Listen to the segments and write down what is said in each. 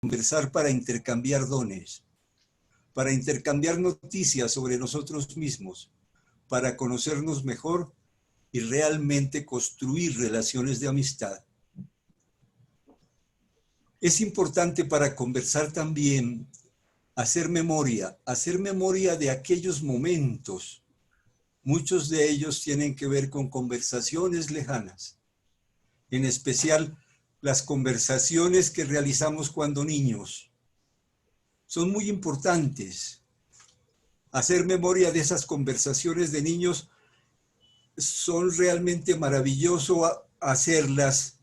conversar para intercambiar dones, para intercambiar noticias sobre nosotros mismos, para conocernos mejor y realmente construir relaciones de amistad. Es importante para conversar también hacer memoria de aquellos momentos. Muchos de ellos tienen que ver con conversaciones lejanas, en especial las conversaciones que realizamos cuando niños. Son muy importantes. Hacer memoria de esas conversaciones de niños son realmente maravilloso hacerlas,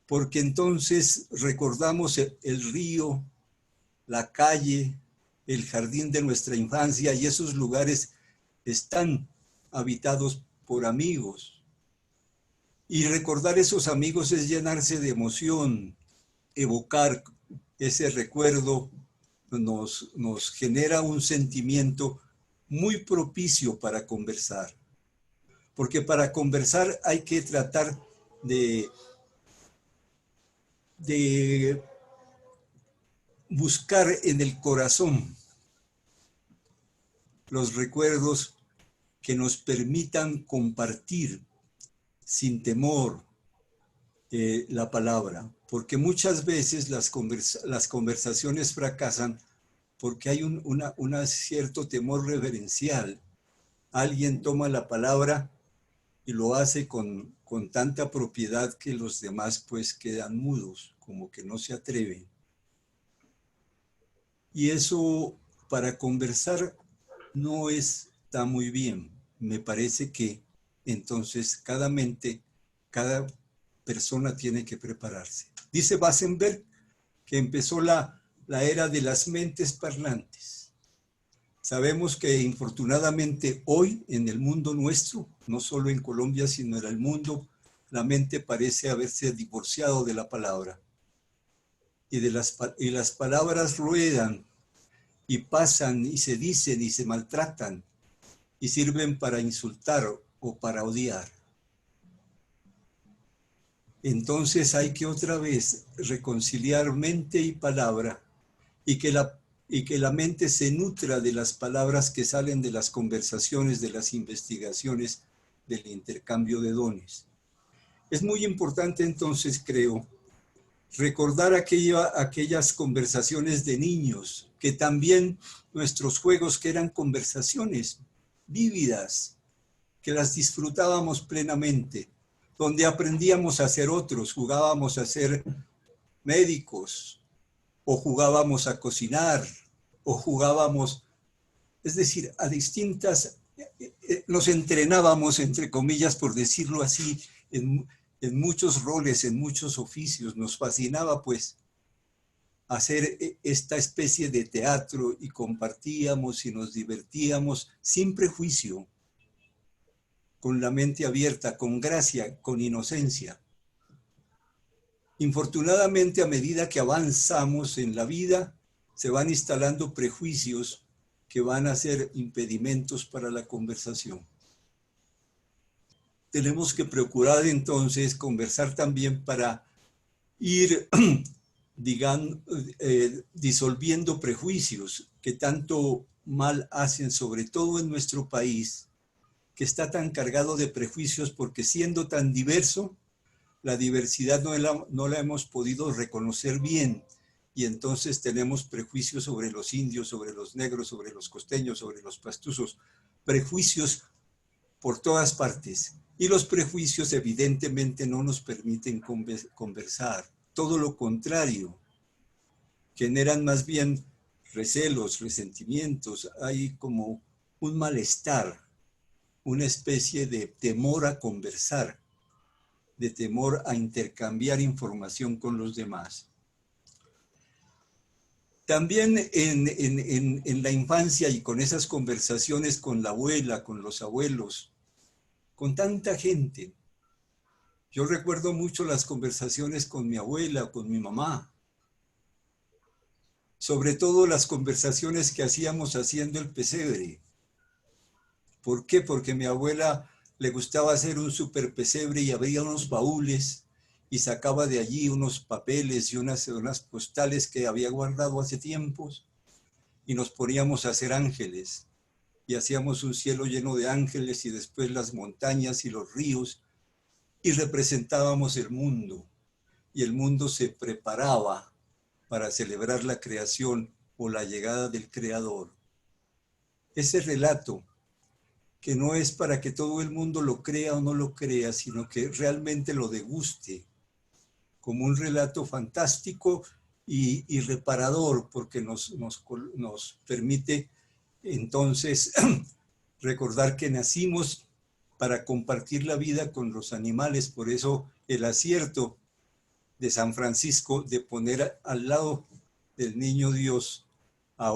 porque entonces recordamos el río, la calle, el jardín de nuestra infancia, y esos lugares están habitados por amigos. Y recordar esos amigos es llenarse de emoción, evocar ese recuerdo nos genera un sentimiento muy propicio para conversar. Porque para conversar hay que tratar de buscar en el corazón los recuerdos que nos permitan compartir sin temor la palabra, porque muchas veces las conversaciones fracasan porque hay un cierto temor reverencial. Alguien toma la palabra y lo hace con tanta propiedad que los demás pues quedan mudos, como que no se atreven. Y eso para conversar no está muy bien. Me parece que entonces cada persona tiene que prepararse. Dice Basenberg que empezó la era de las mentes parlantes. Sabemos que infortunadamente hoy en el mundo nuestro, no solo en Colombia, sino en el mundo, la mente parece haberse divorciado de la palabra. Y las palabras ruedan y pasan y se dicen y se maltratan y sirven para insultar o para odiar. Entonces hay que otra vez reconciliar mente y palabra y que la mente se nutra de las palabras que salen de las conversaciones, de las investigaciones, del intercambio de dones. Es muy importante entonces, creo, recordar aquellas conversaciones de niños, que también nuestros juegos que eran conversaciones vívidas, que las disfrutábamos plenamente, donde aprendíamos a ser otros, jugábamos a ser médicos, o jugábamos a cocinar, o jugábamos, es decir, a distintas, nos entrenábamos, entre comillas, por decirlo así, en muchos roles, en muchos oficios. Nos fascinaba, pues, hacer esta especie de teatro y compartíamos y nos divertíamos sin prejuicio, con la mente abierta, con gracia, con inocencia. Infortunadamente, a medida que avanzamos en la vida, se van instalando prejuicios que van a ser impedimentos para la conversación. Tenemos que procurar entonces conversar también para ir, digamos, disolviendo prejuicios que tanto mal hacen, sobre todo en nuestro país, que está tan cargado de prejuicios porque siendo tan diverso, la diversidad no la hemos podido reconocer bien, y entonces tenemos prejuicios sobre los indios, sobre los negros, sobre los costeños, sobre los pastusos, prejuicios por todas partes. Y los prejuicios evidentemente no nos permiten conversar, todo lo contrario, generan más bien recelos, resentimientos, hay como un malestar, una especie de temor a conversar, de temor a intercambiar información con los demás. También en la infancia y con esas conversaciones con la abuela, con los abuelos, con tanta gente. Yo recuerdo mucho las conversaciones con mi abuela, con mi mamá. Sobre todo las conversaciones que hacíamos haciendo el pesebre. ¿Por qué? Porque a mi abuela le gustaba hacer un super pesebre y había unos baúles y sacaba de allí unos papeles y unas postales que había guardado hace tiempos y nos poníamos a hacer ángeles y hacíamos un cielo lleno de ángeles y después las montañas y los ríos y representábamos el mundo y el mundo se preparaba para celebrar la creación o la llegada del Creador. Ese relato, que no es para que todo el mundo lo crea o no lo crea, sino que realmente lo deguste como un relato fantástico y reparador, porque nos permite entonces recordar que nacimos para compartir la vida con los animales. Por eso el acierto de San Francisco de poner al lado del niño Dios a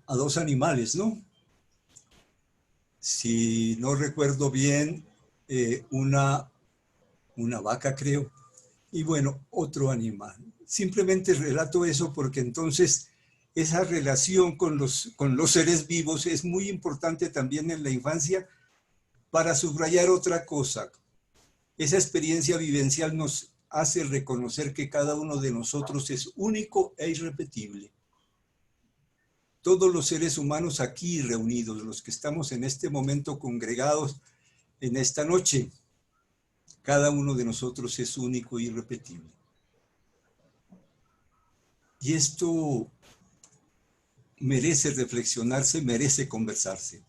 dos animales, ¿no? Si no recuerdo bien, una vaca, creo, y bueno, otro animal. Simplemente relato eso porque entonces esa relación con los seres vivos es muy importante también en la infancia para subrayar otra cosa. Esa experiencia vivencial nos hace reconocer que cada uno de nosotros es único e irrepetible. Todos los seres humanos aquí reunidos, los que estamos en este momento congregados en esta noche, cada uno de nosotros es único e irrepetible. Y esto merece reflexionarse, merece conversarse.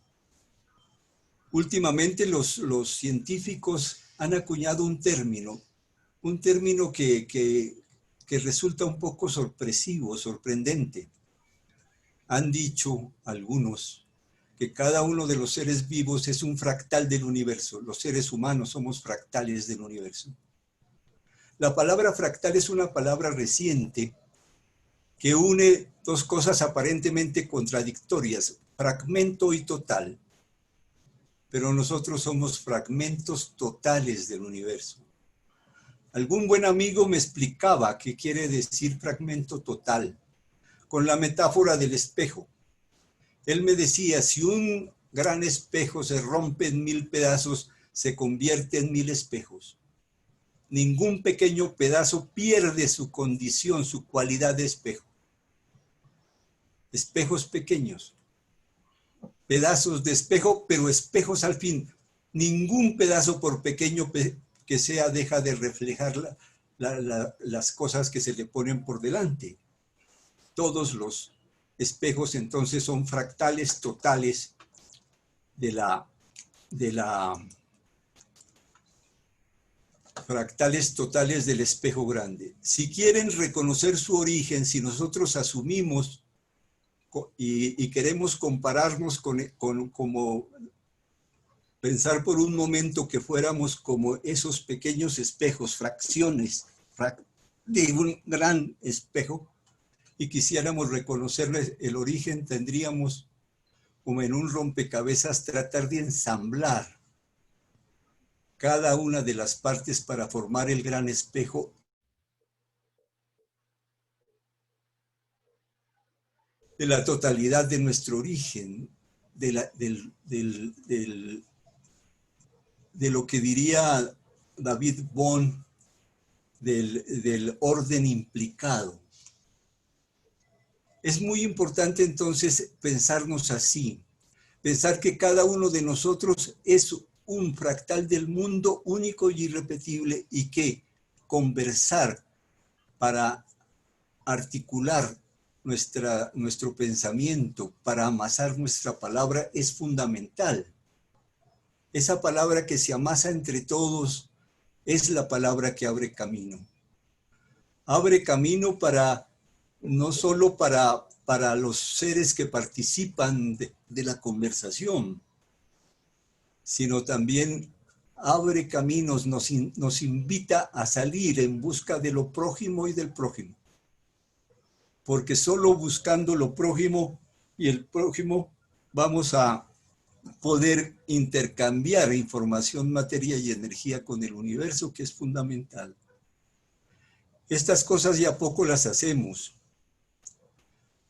Últimamente los científicos han acuñado un término que resulta un poco sorpresivo, sorprendente. Han dicho algunos que cada uno de los seres vivos es un fractal del universo. Los seres humanos somos fractales del universo. La palabra fractal es una palabra reciente que une dos cosas aparentemente contradictorias, fragmento y total. Pero nosotros somos fragmentos totales del universo. Algún buen amigo me explicaba qué quiere decir fragmento total, con la metáfora del espejo. Él me decía, si un gran espejo se rompe en 1000 pedazos, se convierte en 1000 espejos. Ningún pequeño pedazo pierde su condición, su cualidad de espejo. Espejos pequeños, pedazos de espejo, pero espejos al fin. Ningún pedazo, por pequeño que sea, deja de reflejar las cosas que se le ponen por delante. Todos los espejos entonces son fractales totales fractales totales del espejo grande. Si quieren reconocer su origen, si nosotros asumimos y queremos compararnos como pensar por un momento que fuéramos como esos pequeños espejos, fracciones de un gran espejo, y quisiéramos reconocerles el origen, tendríamos como en un rompecabezas tratar de ensamblar cada una de las partes para formar el gran espejo de la totalidad de nuestro origen, de lo que diría David Bohm, del orden implicado. Es muy importante entonces pensarnos así, pensar que cada uno de nosotros es un fractal del mundo único y irrepetible y que conversar para articular nuestro pensamiento, para amasar nuestra palabra es fundamental. Esa palabra que se amasa entre todos es la palabra que abre camino. Abre camino no solo para los seres que participan de la conversación, sino también abre caminos, nos invita a salir en busca de lo prójimo y del prójimo. Porque solo buscando lo prójimo y el prójimo vamos a poder intercambiar información, materia y energía con el universo, que es fundamental. Estas cosas ya poco las hacemos.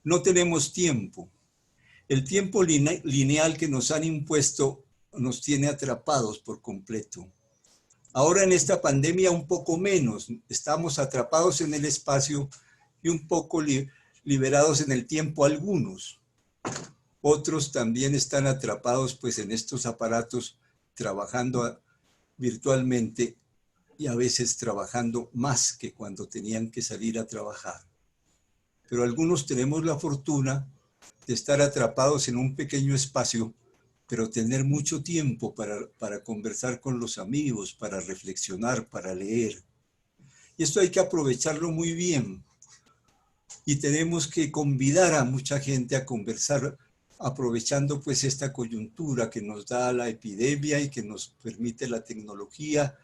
No tenemos tiempo. El tiempo lineal que nos han impuesto nos tiene atrapados por completo. Ahora en esta pandemia un poco menos, estamos atrapados en el espacio y un poco liberados en el tiempo algunos. Otros también están atrapados pues en estos aparatos trabajando virtualmente y a veces trabajando más que cuando tenían que salir a trabajar. Pero algunos tenemos la fortuna de estar atrapados en un pequeño espacio, pero tener mucho tiempo para conversar con los amigos, para reflexionar, para leer. Y esto hay que aprovecharlo muy bien. Y tenemos que convidar a mucha gente a conversar, aprovechando pues esta coyuntura que nos da la epidemia y que nos permite la tecnología,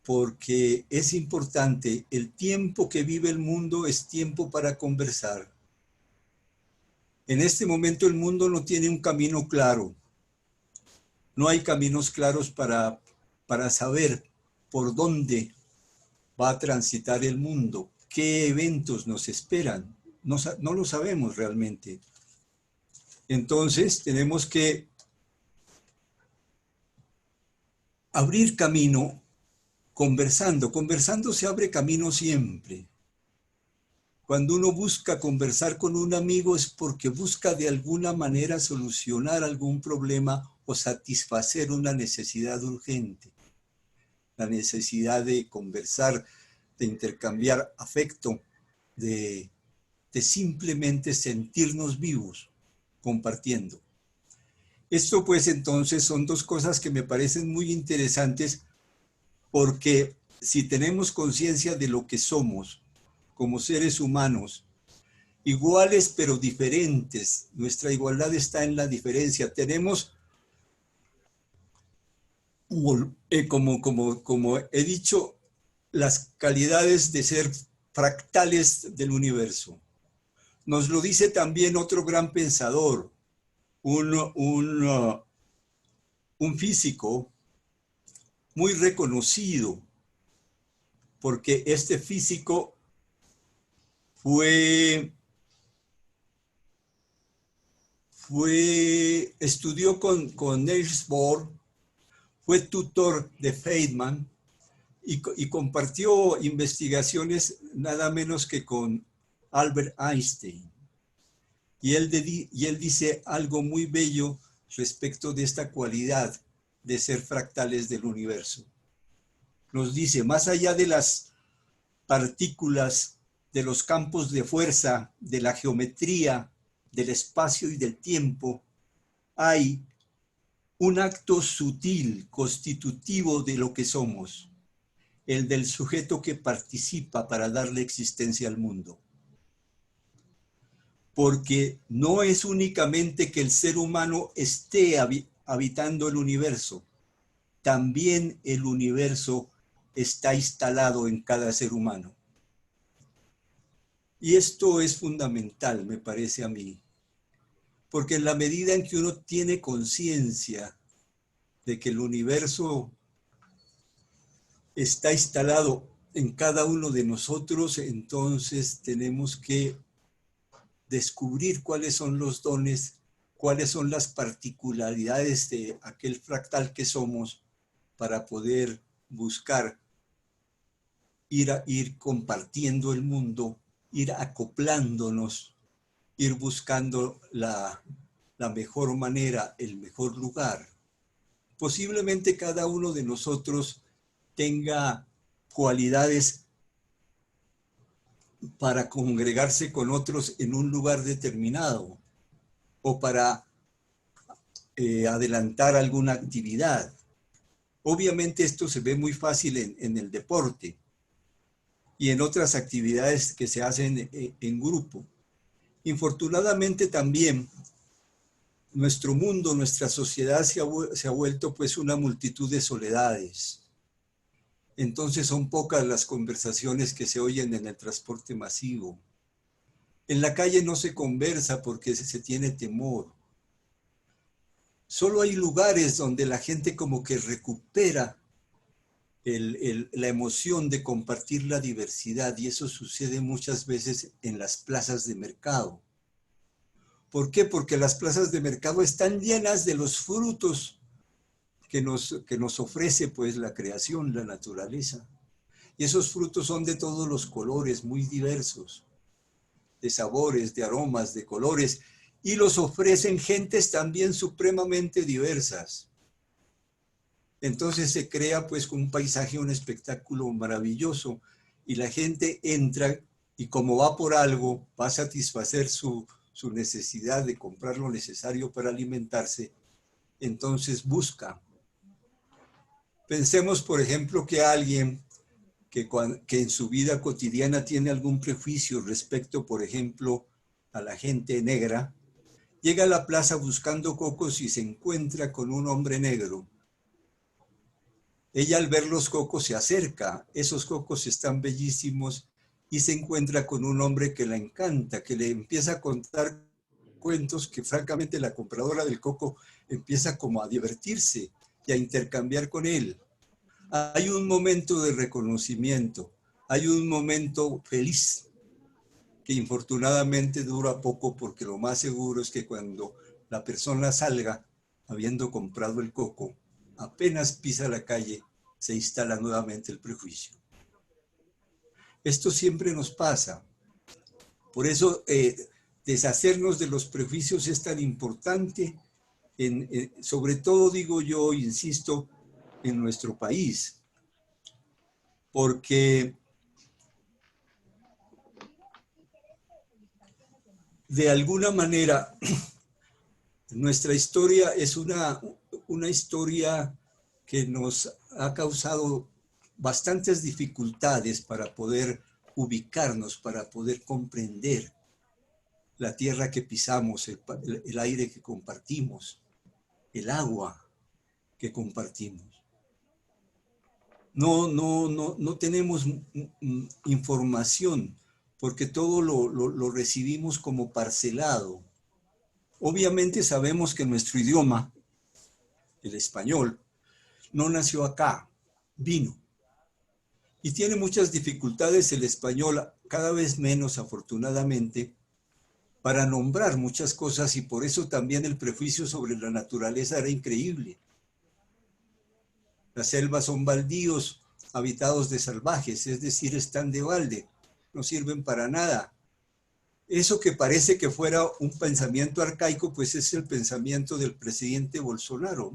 porque es importante, el tiempo que vive el mundo es tiempo para conversar. En este momento el mundo no tiene un camino claro, no hay caminos claros para saber por dónde va a transitar el mundo, qué eventos nos esperan, no lo sabemos realmente. Entonces tenemos que abrir camino conversando. Conversando se abre camino siempre. Cuando uno busca conversar con un amigo es porque busca de alguna manera solucionar algún problema o satisfacer una necesidad urgente. La necesidad de conversar, de intercambiar afecto, de simplemente sentirnos vivos, compartiendo. Esto pues entonces son dos cosas que me parecen muy interesantes porque si tenemos conciencia de lo que somos como seres humanos, iguales pero diferentes, nuestra igualdad está en la diferencia. Tenemos, como he dicho, las calidades de ser fractales del universo. Nos lo dice también otro gran pensador, un físico muy reconocido, porque este físico estudió con Niels Bohr, fue tutor de Feynman y compartió investigaciones nada menos que con Albert Einstein. Y él dice algo muy bello respecto de esta cualidad de ser fractales del universo. Nos dice, más allá de las partículas, de los campos de fuerza, de la geometría, del espacio y del tiempo, hay un acto sutil, constitutivo de lo que somos, el del sujeto que participa para darle existencia al mundo. Porque no es únicamente que el ser humano esté habitando el universo, también el universo está instalado en cada ser humano. Y esto es fundamental, me parece a mí, porque en la medida en que uno tiene conciencia de que el universo está instalado en cada uno de nosotros, entonces tenemos que descubrir cuáles son los dones, cuáles son las particularidades de aquel fractal que somos para poder buscar ir compartiendo el mundo, ir acoplándonos, ir buscando la mejor manera, el mejor lugar. Posiblemente cada uno de nosotros tenga cualidades para congregarse con otros en un lugar determinado o para adelantar alguna actividad. Obviamente esto se ve muy fácil en el deporte y en otras actividades que se hacen en grupo. Infortunadamente también nuestro mundo, nuestra sociedad se ha vuelto pues una multitud de soledades. Entonces son pocas las conversaciones que se oyen en el transporte masivo. En la calle no se conversa porque se tiene temor. Solo hay lugares donde la gente como que recupera la emoción de compartir la diversidad y eso sucede muchas veces en las plazas de mercado. ¿Por qué? Porque las plazas de mercado están llenas de los frutos que nos ofrece pues la creación, la naturaleza. Y esos frutos son de todos los colores, muy diversos, de sabores, de aromas, de colores, y los ofrecen gentes también supremamente diversas. Entonces se crea pues un paisaje, un espectáculo maravilloso, y la gente entra y como va por algo, va a satisfacer su necesidad de comprar lo necesario para alimentarse, entonces busca. Pensemos, por ejemplo, que alguien que en su vida cotidiana tiene algún prejuicio respecto, por ejemplo, a la gente negra, llega a la plaza buscando cocos y se encuentra con un hombre negro. Ella al ver los cocos se acerca, esos cocos están bellísimos y se encuentra con un hombre que la encanta, que le empieza a contar cuentos que francamente la compradora del coco empieza como a divertirse y a intercambiar con él. Hay un momento de reconocimiento, hay un momento feliz que infortunadamente dura poco porque lo más seguro es que cuando la persona salga habiendo comprado el coco, apenas pisa la calle, se instala nuevamente el prejuicio. Esto siempre nos pasa. Por eso deshacernos de los prejuicios es tan importante, sobre todo digo yo, insisto, en nuestro país, porque de alguna manera nuestra historia es una historia que nos ha causado bastantes dificultades para poder ubicarnos, para poder comprender la tierra que pisamos, el aire que compartimos, el agua que compartimos. No tenemos información porque todo lo recibimos como parcelado. Obviamente sabemos que nuestro idioma, el español, no nació acá, vino. Y tiene muchas dificultades el español, cada vez menos afortunadamente, para nombrar muchas cosas y por eso también el prejuicio sobre la naturaleza era increíble. Las selvas son baldíos habitados de salvajes, es decir, están de balde, no sirven para nada. Eso que parece que fuera un pensamiento arcaico, pues es el pensamiento del presidente Bolsonaro.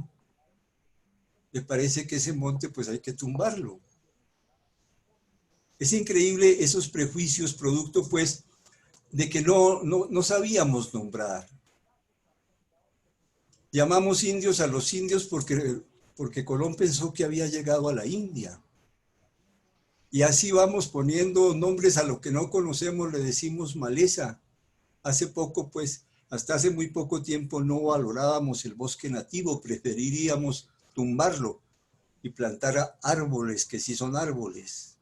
Le parece que ese monte pues hay que tumbarlo. Es increíble esos prejuicios, producto pues de que no sabíamos nombrar. Llamamos indios a los indios porque Colón pensó que había llegado a la India. Y así vamos poniendo nombres a lo que no conocemos, le decimos maleza. Hace poco, pues, hasta hace muy poco tiempo no valorábamos el bosque nativo, preferiríamos tumbarlo y plantar árboles que sí son árboles.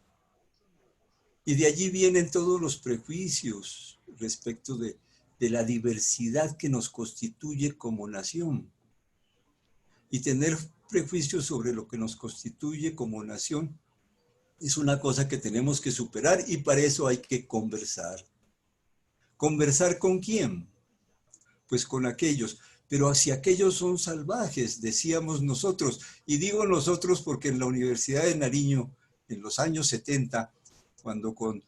Y de allí vienen todos los prejuicios respecto de la diversidad que nos constituye como nación. Y tener prejuicios sobre lo que nos constituye como nación es una cosa que tenemos que superar y para eso hay que conversar. ¿Conversar con quién? Pues con aquellos. Pero si aquellos son salvajes, decíamos nosotros. Y digo nosotros porque en la Universidad de Nariño, en los años 70, cuando con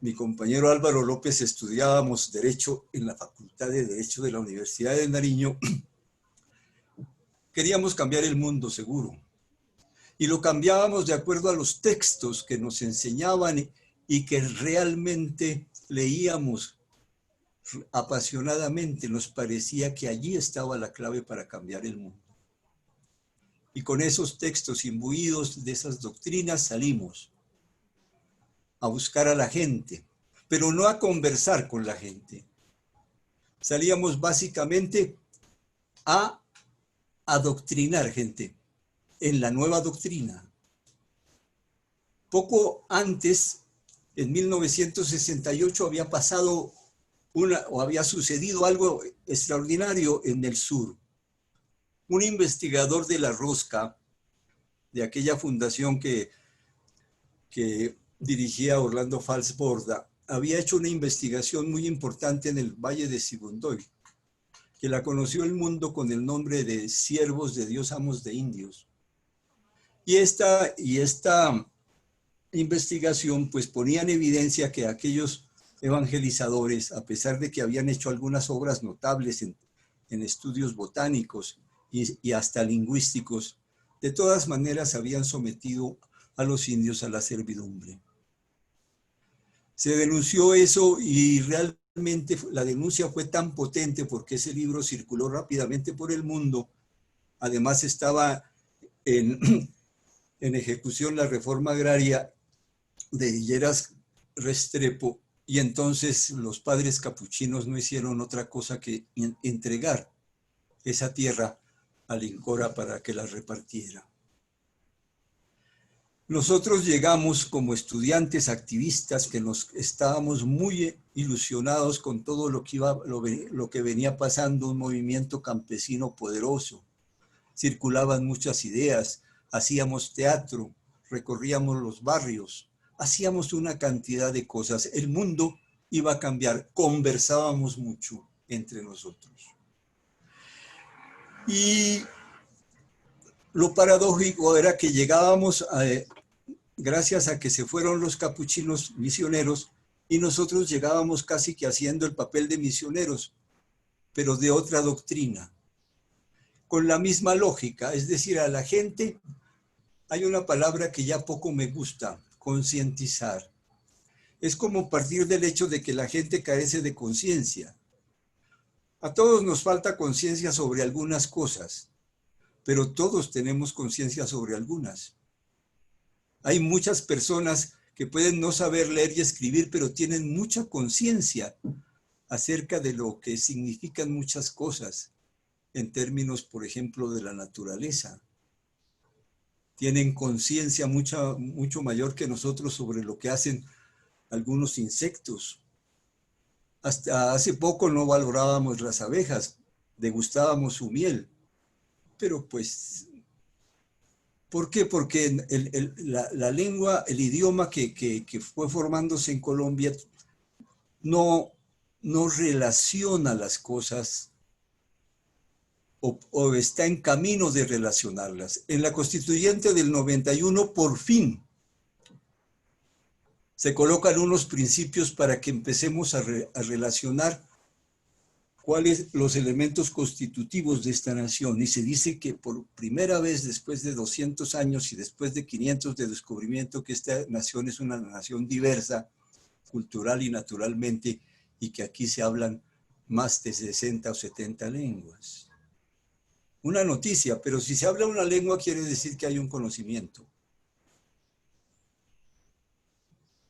mi compañero Álvaro López estudiábamos Derecho en la Facultad de Derecho de la Universidad de Nariño, queríamos cambiar el mundo, seguro. Y lo cambiábamos de acuerdo a los textos que nos enseñaban y que realmente leíamos apasionadamente. Nos parecía que allí estaba la clave para cambiar el mundo. Y con esos textos imbuidos de esas doctrinas salimos a buscar a la gente, pero no a conversar con la gente. Salíamos básicamente a adoctrinar gente en la nueva doctrina. Poco antes, en 1968, había pasado había sucedido algo extraordinario en el sur. Un investigador de la Rosca, de aquella fundación que dirigía Orlando Falsborda, había hecho una investigación muy importante en el Valle de Sibundoy. que la conoció el mundo con el nombre de Siervos de Dios, Amos de Indios. Y esta investigación pues ponía en evidencia que aquellos evangelizadores, a pesar de que habían hecho algunas obras notables en estudios botánicos y hasta lingüísticos, de todas maneras habían sometido a los indios a la servidumbre. Se denunció eso y realmente la denuncia fue tan potente porque ese libro circuló rápidamente por el mundo. Además estaba en ejecución la reforma agraria de Lleras Restrepo, y entonces los padres capuchinos no hicieron otra cosa que entregar esa tierra al INCORA para que la repartiera. Nosotros llegamos como estudiantes activistas que nos estábamos muy ilusionados con todo lo que venía pasando, un movimiento campesino poderoso. Circulaban muchas ideas, hacíamos teatro, recorríamos los barrios, hacíamos una cantidad de cosas. El mundo iba a cambiar, conversábamos mucho entre nosotros. Y lo paradójico era que llegábamos gracias a que se fueron los capuchinos misioneros, y nosotros llegábamos casi que haciendo el papel de misioneros, pero de otra doctrina, con la misma lógica. Es decir, a la gente, hay una palabra que ya poco me gusta, concientizar. Es como partir del hecho de que la gente carece de conciencia. A todos nos falta conciencia sobre algunas cosas, pero todos tenemos conciencia sobre algunas. Hay muchas personas que pueden no saber leer y escribir, pero tienen mucha conciencia acerca de lo que significan muchas cosas, en términos, por ejemplo, de la naturaleza. Tienen conciencia mucho mayor que nosotros sobre lo que hacen algunos insectos. Hasta hace poco no valorábamos las abejas, degustábamos su miel, pero pues, ¿por qué? Porque la lengua, el idioma que fue formándose en Colombia no relaciona las cosas o está en camino de relacionarlas. En la Constituyente del 91, por fin, se colocan unos principios para que empecemos a relacionar cuáles los elementos constitutivos de esta nación. Y se dice que por primera vez después de 200 años y después de 500 de descubrimiento, que esta nación es una nación diversa, cultural y naturalmente, y que aquí se hablan más de 60 o 70 lenguas. Una noticia, pero si se habla una lengua quiere decir que hay un conocimiento.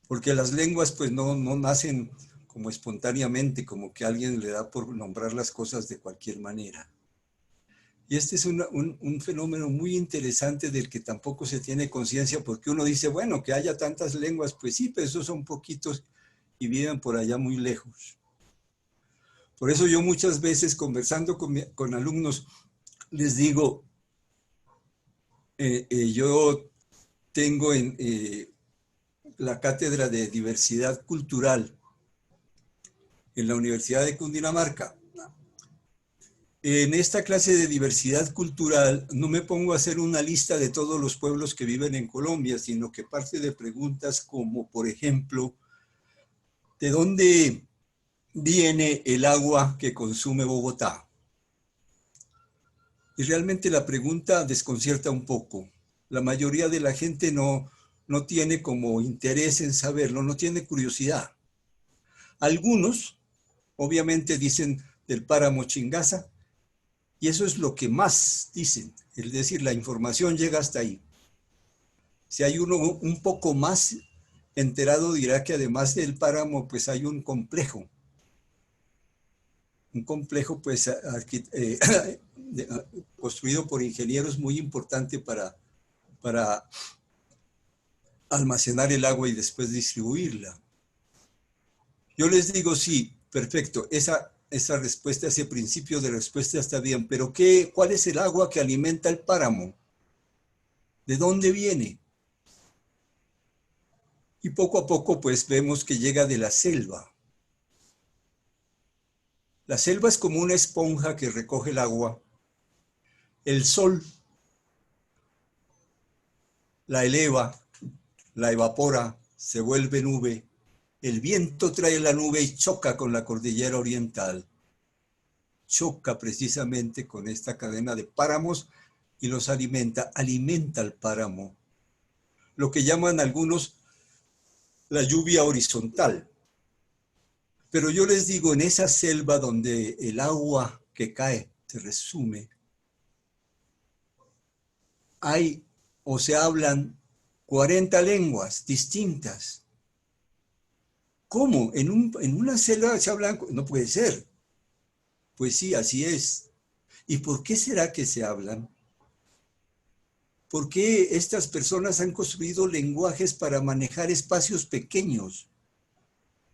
Porque las lenguas pues no nacen como espontáneamente, como que alguien le da por nombrar las cosas de cualquier manera. Y este es un fenómeno muy interesante del que tampoco se tiene conciencia, porque uno dice, bueno, que haya tantas lenguas, pues sí, pero esos son poquitos y viven por allá muy lejos. Por eso yo muchas veces conversando con alumnos les digo, yo tengo en la cátedra de diversidad cultural en la Universidad de Cundinamarca. En esta clase de diversidad cultural no me pongo a hacer una lista de todos los pueblos que viven en Colombia, sino que parte de preguntas como, por ejemplo, ¿de dónde viene el agua que consume Bogotá? Y realmente la pregunta desconcierta un poco. La mayoría de la gente no tiene como interés en saberlo, no tiene curiosidad. Algunos, obviamente, dicen del páramo Chingaza, y eso es lo que más dicen, es decir, la información llega hasta ahí. Si hay uno un poco más enterado, dirá que además del páramo, pues hay un complejo pues construido por ingenieros muy importante para almacenar el agua y después distribuirla. Yo les digo, sí, perfecto, esa respuesta, ese principio de respuesta está bien, pero ¿cuál es el agua que alimenta el páramo? ¿De dónde viene? Y poco a poco pues vemos que llega de la selva. La selva es como una esponja que recoge el agua. El sol la eleva, la evapora, se vuelve nube. El viento trae la nube y choca con la cordillera oriental. Choca precisamente con esta cadena de páramos y los alimenta, alimenta el páramo. Lo que llaman algunos la lluvia horizontal. Pero yo les digo, en esa selva donde el agua que cae se resume, hay o se hablan 40 lenguas distintas. ¿Cómo? En una selva se hablan, no puede ser. Pues sí, así es. ¿Y por qué será que se hablan? ¿Por qué estas personas han construido lenguajes para manejar espacios pequeños,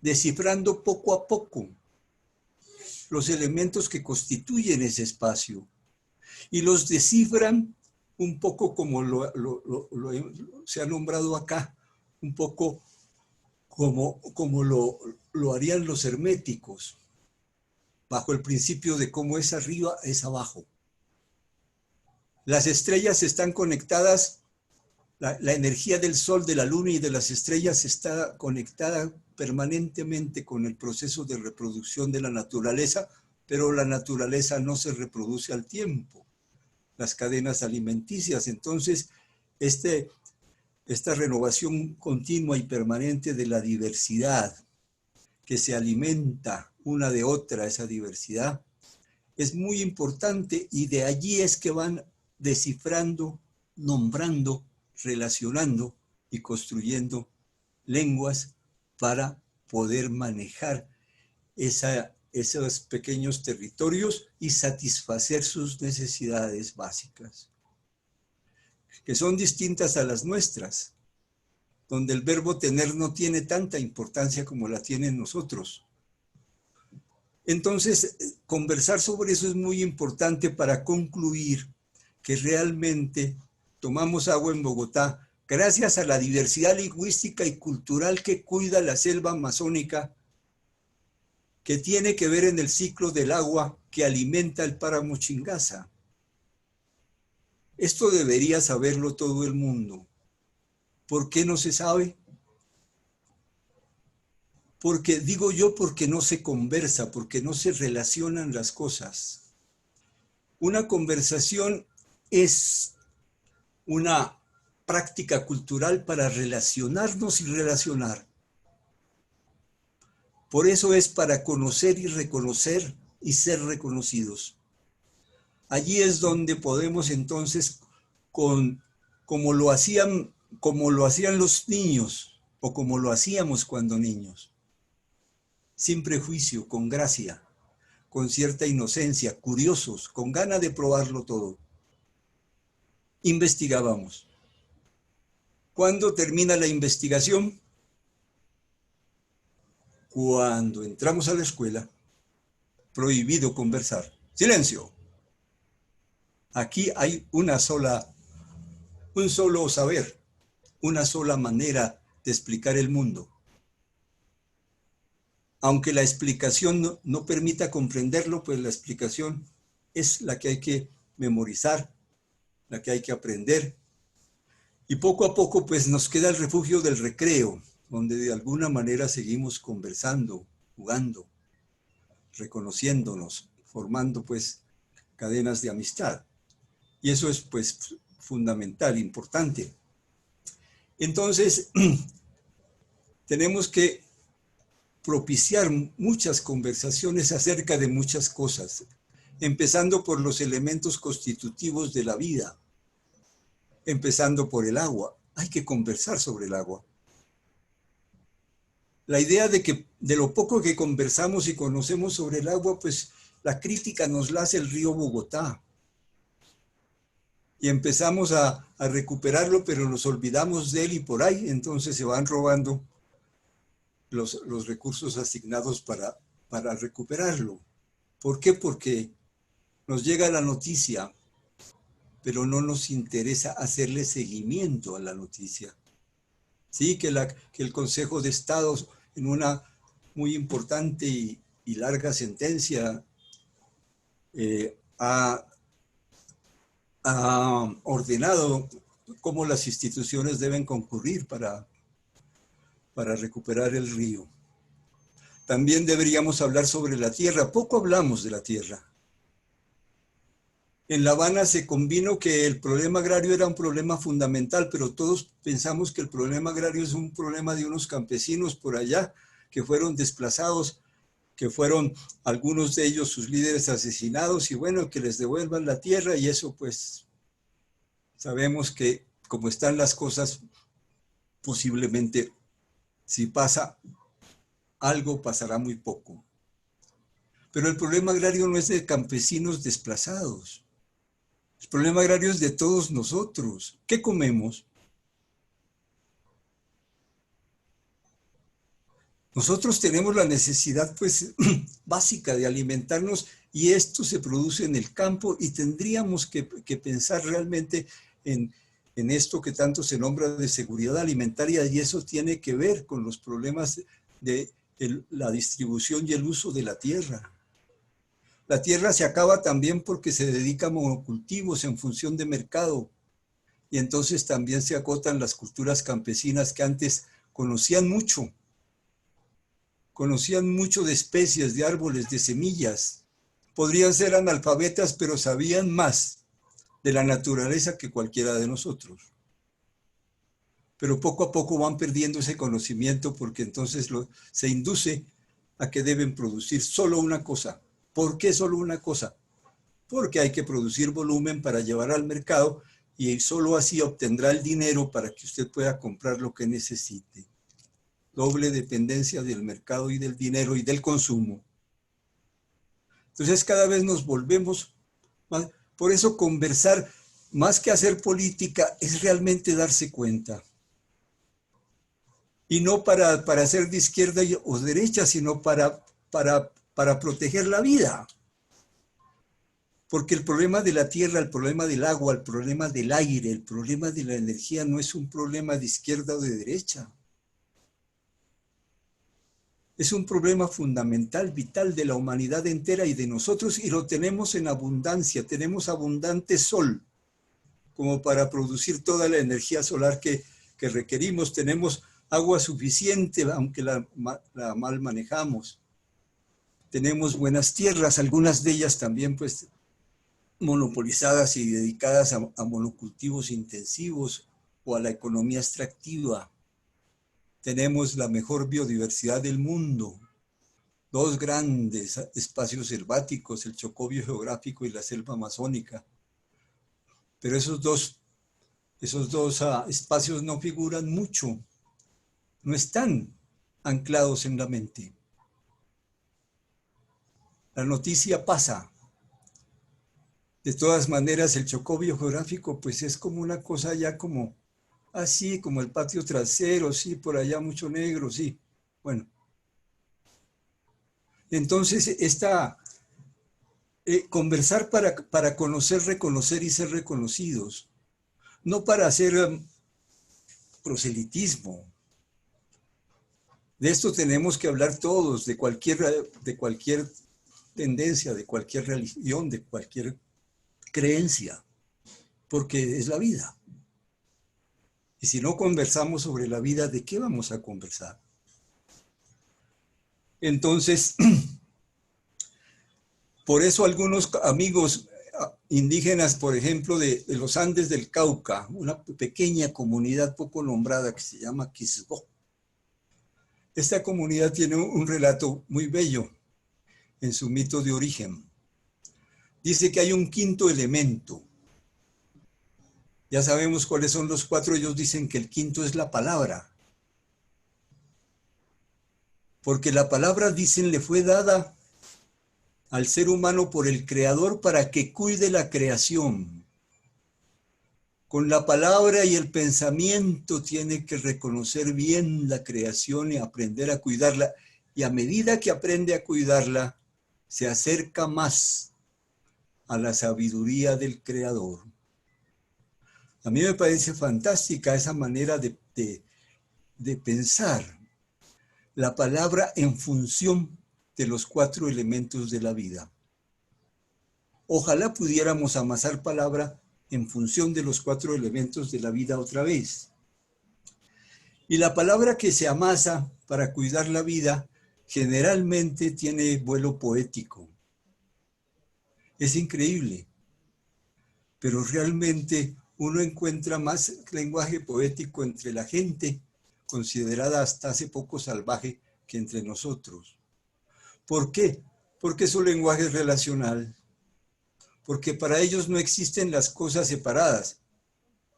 descifrando poco a poco los elementos que constituyen ese espacio? Y los descifran un poco como se ha nombrado acá, un poco como lo harían los herméticos, bajo el principio de cómo es arriba, es abajo. Las estrellas están conectadas, la energía del sol, de la luna y de las estrellas está conectada permanentemente con el proceso de reproducción de la naturaleza, pero la naturaleza no se reproduce al tiempo. Las cadenas alimenticias. Entonces, esta renovación continua y permanente de la diversidad, que se alimenta una de otra, esa diversidad, es muy importante y de allí es que van descifrando, nombrando, relacionando y construyendo lenguas para poder manejar esos pequeños territorios y satisfacer sus necesidades básicas, que son distintas a las nuestras, donde el verbo tener no tiene tanta importancia como la tienen nosotros. Entonces, conversar sobre eso es muy importante para concluir que realmente tomamos agua en Bogotá gracias a la diversidad lingüística y cultural que cuida la selva amazónica, que tiene que ver en el ciclo del agua que alimenta el páramo Chingaza. Esto debería saberlo todo el mundo. ¿Por qué no se sabe? Porque, digo yo, porque no se conversa, porque no se relacionan las cosas. Una conversación es una práctica cultural para relacionarnos y relacionar. Por eso es para conocer y reconocer y ser reconocidos. Allí es donde podemos entonces, como lo hacían los niños, o como lo hacíamos cuando niños, sin prejuicio, con gracia, con cierta inocencia, curiosos, con ganas de probarlo todo. Investigábamos. ¿Cuándo termina la investigación? Cuando entramos a la escuela. Prohibido conversar. ¡Silencio! Aquí hay un solo saber, una sola manera de explicar el mundo. Aunque la explicación no permita comprenderlo, pues la explicación es la que hay que memorizar, la que hay que aprender. Y poco a poco pues nos queda el refugio del recreo, donde de alguna manera seguimos conversando, jugando, reconociéndonos, formando pues cadenas de amistad. Y eso es pues fundamental, importante. Entonces, tenemos que propiciar muchas conversaciones acerca de muchas cosas, empezando por los elementos constitutivos de la vida, empezando por el agua. Hay que conversar sobre el agua. La idea de lo poco que conversamos y conocemos sobre el agua, pues la crítica nos la hace el río Bogotá. Y empezamos a recuperarlo, pero nos olvidamos de él y por ahí entonces se van robando los recursos asignados para recuperarlo. ¿Por qué? Porque nos llega la noticia, pero no nos interesa hacerle seguimiento a la noticia. Sí, que el Consejo de Estado, en una muy importante y larga sentencia ha ordenado cómo las instituciones deben concurrir para recuperar el río. También deberíamos hablar sobre la tierra. Poco hablamos de la tierra. En La Habana se convino que el problema agrario era un problema fundamental, pero todos pensamos que el problema agrario es un problema de unos campesinos por allá que fueron desplazados, que fueron algunos de ellos sus líderes asesinados, y bueno, que les devuelvan la tierra, y eso pues sabemos que como están las cosas, posiblemente si pasa algo, pasará muy poco. Pero el problema agrario no es de campesinos desplazados. El problema agrario es de todos nosotros. ¿Qué comemos? Nosotros tenemos la necesidad pues básica de alimentarnos, y esto se produce en el campo, y tendríamos que pensar realmente en esto que tanto se nombra de seguridad alimentaria, y eso tiene que ver con los problemas de la distribución y el uso de la tierra. La tierra se acaba también porque se dedica a monocultivos en función de mercado, y entonces también se agotan las culturas campesinas que antes conocían mucho de especies, de árboles, de semillas. Podrían ser analfabetas, pero sabían más de la naturaleza que cualquiera de nosotros. Pero poco a poco van perdiendo ese conocimiento, porque entonces se induce a que deben producir solo una cosa. ¿Por qué solo una cosa? Porque hay que producir volumen para llevar al mercado, y solo así obtendrá el dinero para que usted pueda comprar lo que necesite. Doble dependencia del mercado y del dinero y del consumo. Entonces cada vez nos volvemos más. Por eso conversar, más que hacer política, es realmente darse cuenta. Y no para ser de izquierda o derecha, sino para proteger la vida. Porque el problema de la tierra, el problema del agua, el problema del aire, el problema de la energía no es un problema de izquierda o de derecha. Es un problema fundamental, vital de la humanidad entera y de nosotros, y lo tenemos en abundancia. Tenemos abundante sol como para producir toda la energía solar que requerimos. Tenemos agua suficiente, aunque la mal manejamos. Tenemos buenas tierras, algunas de ellas también pues monopolizadas y dedicadas a monocultivos intensivos o a la economía extractiva. Tenemos la mejor biodiversidad del mundo, 2 grandes espacios selváticos, el Chocobio geográfico y la selva amazónica. Pero esos dos espacios no figuran mucho, no están anclados en la mente. La noticia pasa. De todas maneras, el Chocobio geográfico pues es como una cosa ya como así, como el patio trasero, sí, por allá mucho negro, sí. Bueno. Entonces, conversar para conocer, reconocer y ser reconocidos, no para hacer proselitismo. De esto tenemos que hablar todos, de cualquier tendencia, de cualquier religión, de cualquier creencia, porque es la vida. Y si no conversamos sobre la vida, ¿de qué vamos a conversar? Entonces, por eso algunos amigos indígenas, por ejemplo, de los Andes del Cauca, una pequeña comunidad poco nombrada que se llama Quisbó. Esta comunidad tiene un relato muy bello en su mito de origen. Dice que hay un quinto elemento. Ya sabemos cuáles son los 4, ellos dicen que el quinto es la palabra. Porque la palabra, dicen, le fue dada al ser humano por el Creador para que cuide la creación. Con la palabra y el pensamiento tiene que reconocer bien la creación y aprender a cuidarla. Y a medida que aprende a cuidarla, se acerca más a la sabiduría del Creador. A mí me parece fantástica esa manera de pensar la palabra en función de los 4 elementos de la vida. Ojalá pudiéramos amasar palabra en función de los 4 elementos de la vida otra vez. Y la palabra que se amasa para cuidar la vida generalmente tiene vuelo poético. Es increíble, pero realmente uno encuentra más lenguaje poético entre la gente, considerada hasta hace poco salvaje, que entre nosotros. ¿Por qué? Porque su lenguaje es relacional, porque para ellos no existen las cosas separadas.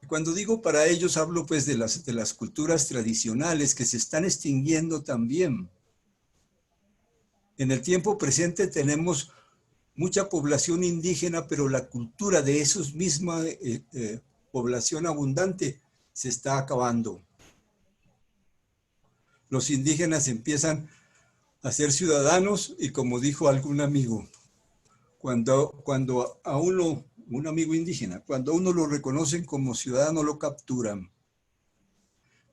Cuando digo para ellos, hablo pues de las culturas tradicionales que se están extinguiendo también. En el tiempo presente tenemos mucha población indígena, pero la cultura de esos misma población abundante se está acabando. Los indígenas empiezan a ser ciudadanos y, como dijo algún amigo, cuando a uno, un amigo indígena, cuando a uno lo reconocen como ciudadano, lo capturan.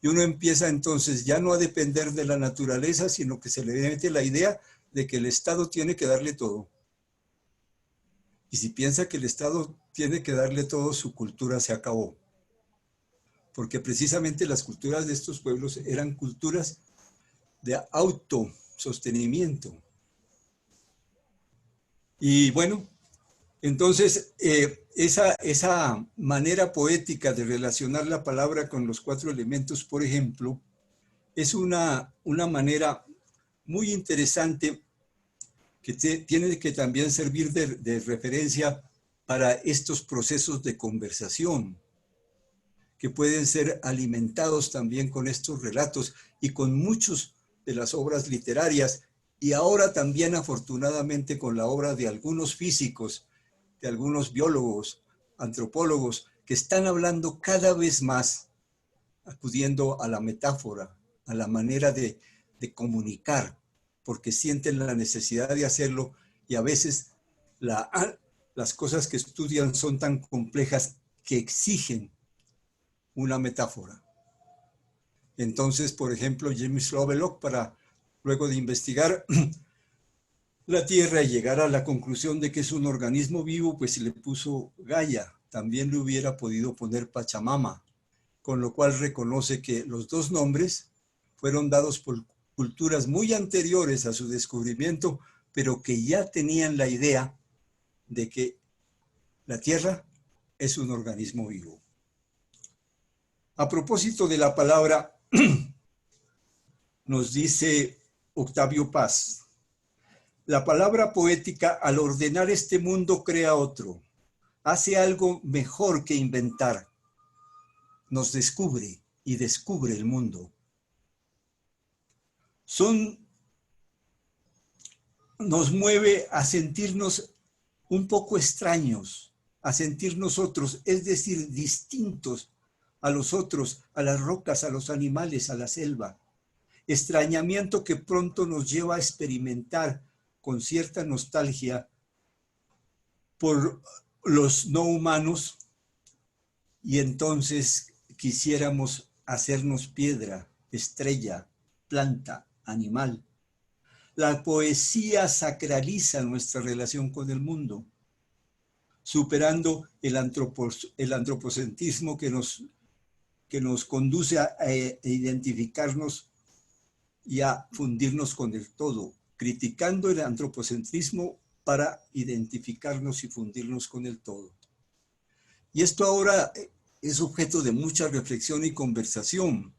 Y uno empieza entonces ya no a depender de la naturaleza, sino que se le mete la idea de que el Estado tiene que darle todo. Y si piensa que el Estado tiene que darle todo, su cultura se acabó. Porque precisamente las culturas de estos pueblos eran culturas de autosostenimiento. Y bueno, entonces esa manera poética de relacionar la palabra con los 4 elementos, por ejemplo, es una manera muy interesante que tiene que también servir de referencia para estos procesos de conversación, que pueden ser alimentados también con estos relatos y con muchos de las obras literarias, y ahora también afortunadamente con la obra de algunos físicos, de algunos biólogos, antropólogos, que están hablando cada vez más, acudiendo a la metáfora, a la manera de comunicar, porque sienten la necesidad de hacerlo, y a veces las cosas que estudian son tan complejas que exigen una metáfora. Entonces, por ejemplo, James Lovelock, luego de investigar la Tierra y llegar a la conclusión de que es un organismo vivo, pues le puso Gaia. También le hubiera podido poner Pachamama, con lo cual reconoce que los 2 nombres fueron dados por culturas muy anteriores a su descubrimiento, pero que ya tenían la idea de que la Tierra es un organismo vivo. A propósito de la palabra, nos dice Octavio Paz, la palabra poética al ordenar este mundo crea otro, hace algo mejor que inventar, nos descubre y descubre el mundo. Nos mueve a sentirnos un poco extraños, a sentirnos otros, es decir, distintos a los otros, a las rocas, a los animales, a la selva. Extrañamiento que pronto nos lleva a experimentar con cierta nostalgia por los no humanos, y entonces quisiéramos hacernos piedra, estrella, planta, animal. La poesía sacraliza nuestra relación con el mundo, superando el antropocentrismo que nos conduce a identificarnos y a fundirnos con el todo, criticando el antropocentrismo para identificarnos y fundirnos con el todo. Y esto ahora es objeto de mucha reflexión y conversación.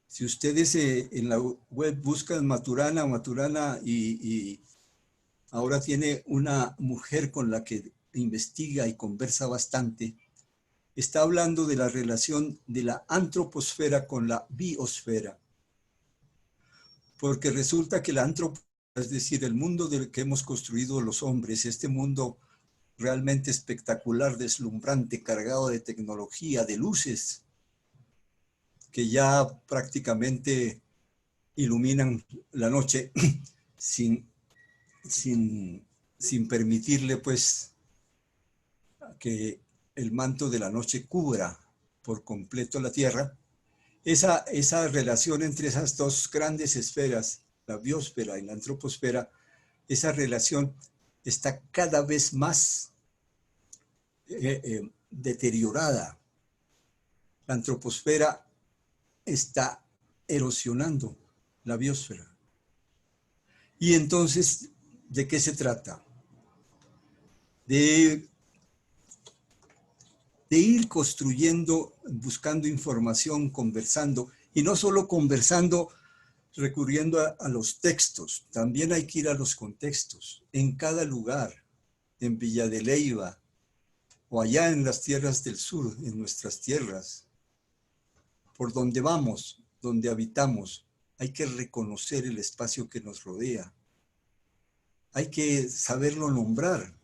Si ustedes en la web buscan Maturana y ahora tiene una mujer con la que investiga y conversa bastante, está hablando de la relación de la antroposfera con la biosfera. Porque resulta que la antroposfera, es decir, el mundo del que hemos construido los hombres, este mundo realmente espectacular, deslumbrante, cargado de tecnología, de luces, que ya prácticamente iluminan la noche sin permitirle pues que el manto de la noche cubra por completo la Tierra. Esa relación entre esas 2 grandes esferas, la biosfera y la antroposfera, esa relación está cada vez más deteriorada. La antroposfera está erosionando la biosfera. Y entonces, ¿de qué se trata? De ir construyendo, buscando información, conversando, y no solo conversando, recurriendo a los textos, también hay que ir a los contextos, en cada lugar, en Villa de Leyva, o allá en las tierras del sur, en nuestras tierras, por donde vamos, donde habitamos, hay que reconocer el espacio que nos rodea, hay que saberlo nombrar.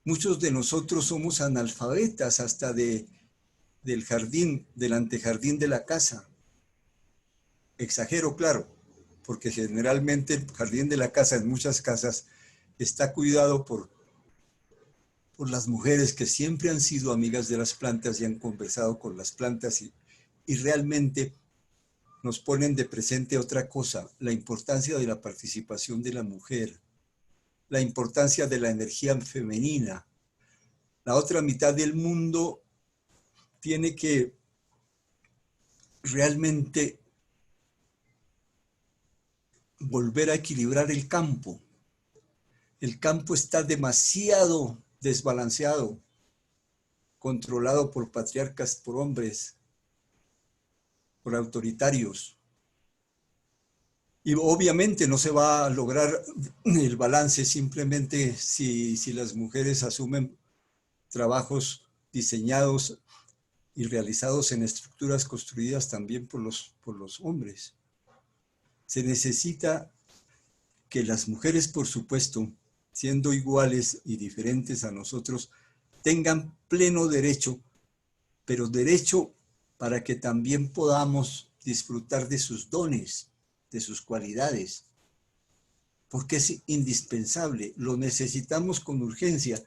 Muchos de nosotros somos analfabetas hasta del jardín, del antejardín de la casa. Exagero, claro, porque generalmente el jardín de la casa en muchas casas está cuidado por las mujeres que siempre han sido amigas de las plantas y han conversado con las plantas y realmente nos ponen de presente otra cosa, la importancia de la participación de la mujer, la importancia de la energía femenina. La otra mitad del mundo tiene que realmente volver a equilibrar el campo. El campo está demasiado desbalanceado, controlado por patriarcas, por hombres, por autoritarios. Y obviamente no se va a lograr el balance simplemente si las mujeres asumen trabajos diseñados y realizados en estructuras construidas también por los hombres. Se necesita que las mujeres, por supuesto, siendo iguales y diferentes a nosotros, tengan pleno derecho, pero derecho para que también podamos disfrutar de sus dones, de sus cualidades, porque es indispensable, lo necesitamos con urgencia,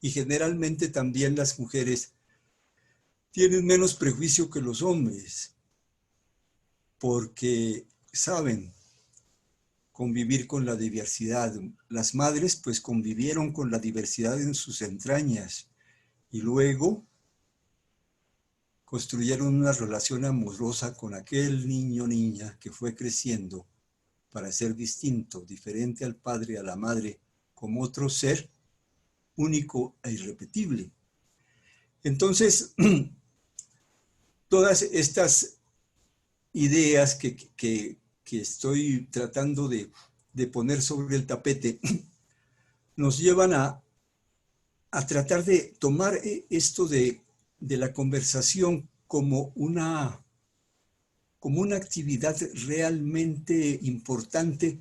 y generalmente también las mujeres tienen menos prejuicio que los hombres, porque saben convivir con la diversidad. Las madres pues convivieron con la diversidad en sus entrañas y luego construyeron una relación amorosa con aquel niño o niña que fue creciendo para ser distinto, diferente al padre, a la madre, como otro ser único e irrepetible. Entonces, todas estas ideas que estoy tratando de poner sobre el tapete nos llevan a tratar de tomar esto de la conversación como una actividad realmente importante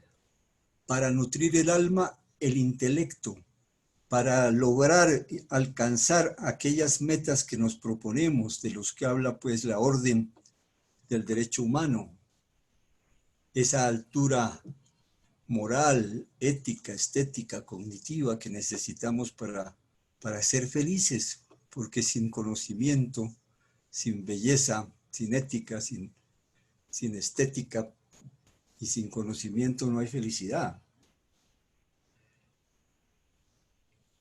para nutrir el alma, el intelecto, para lograr alcanzar aquellas metas que nos proponemos, de los que habla pues la orden del derecho humano, esa altura moral, ética, estética, cognitiva que necesitamos para ser felices, porque sin conocimiento, sin belleza, sin ética, sin estética y sin conocimiento no hay felicidad.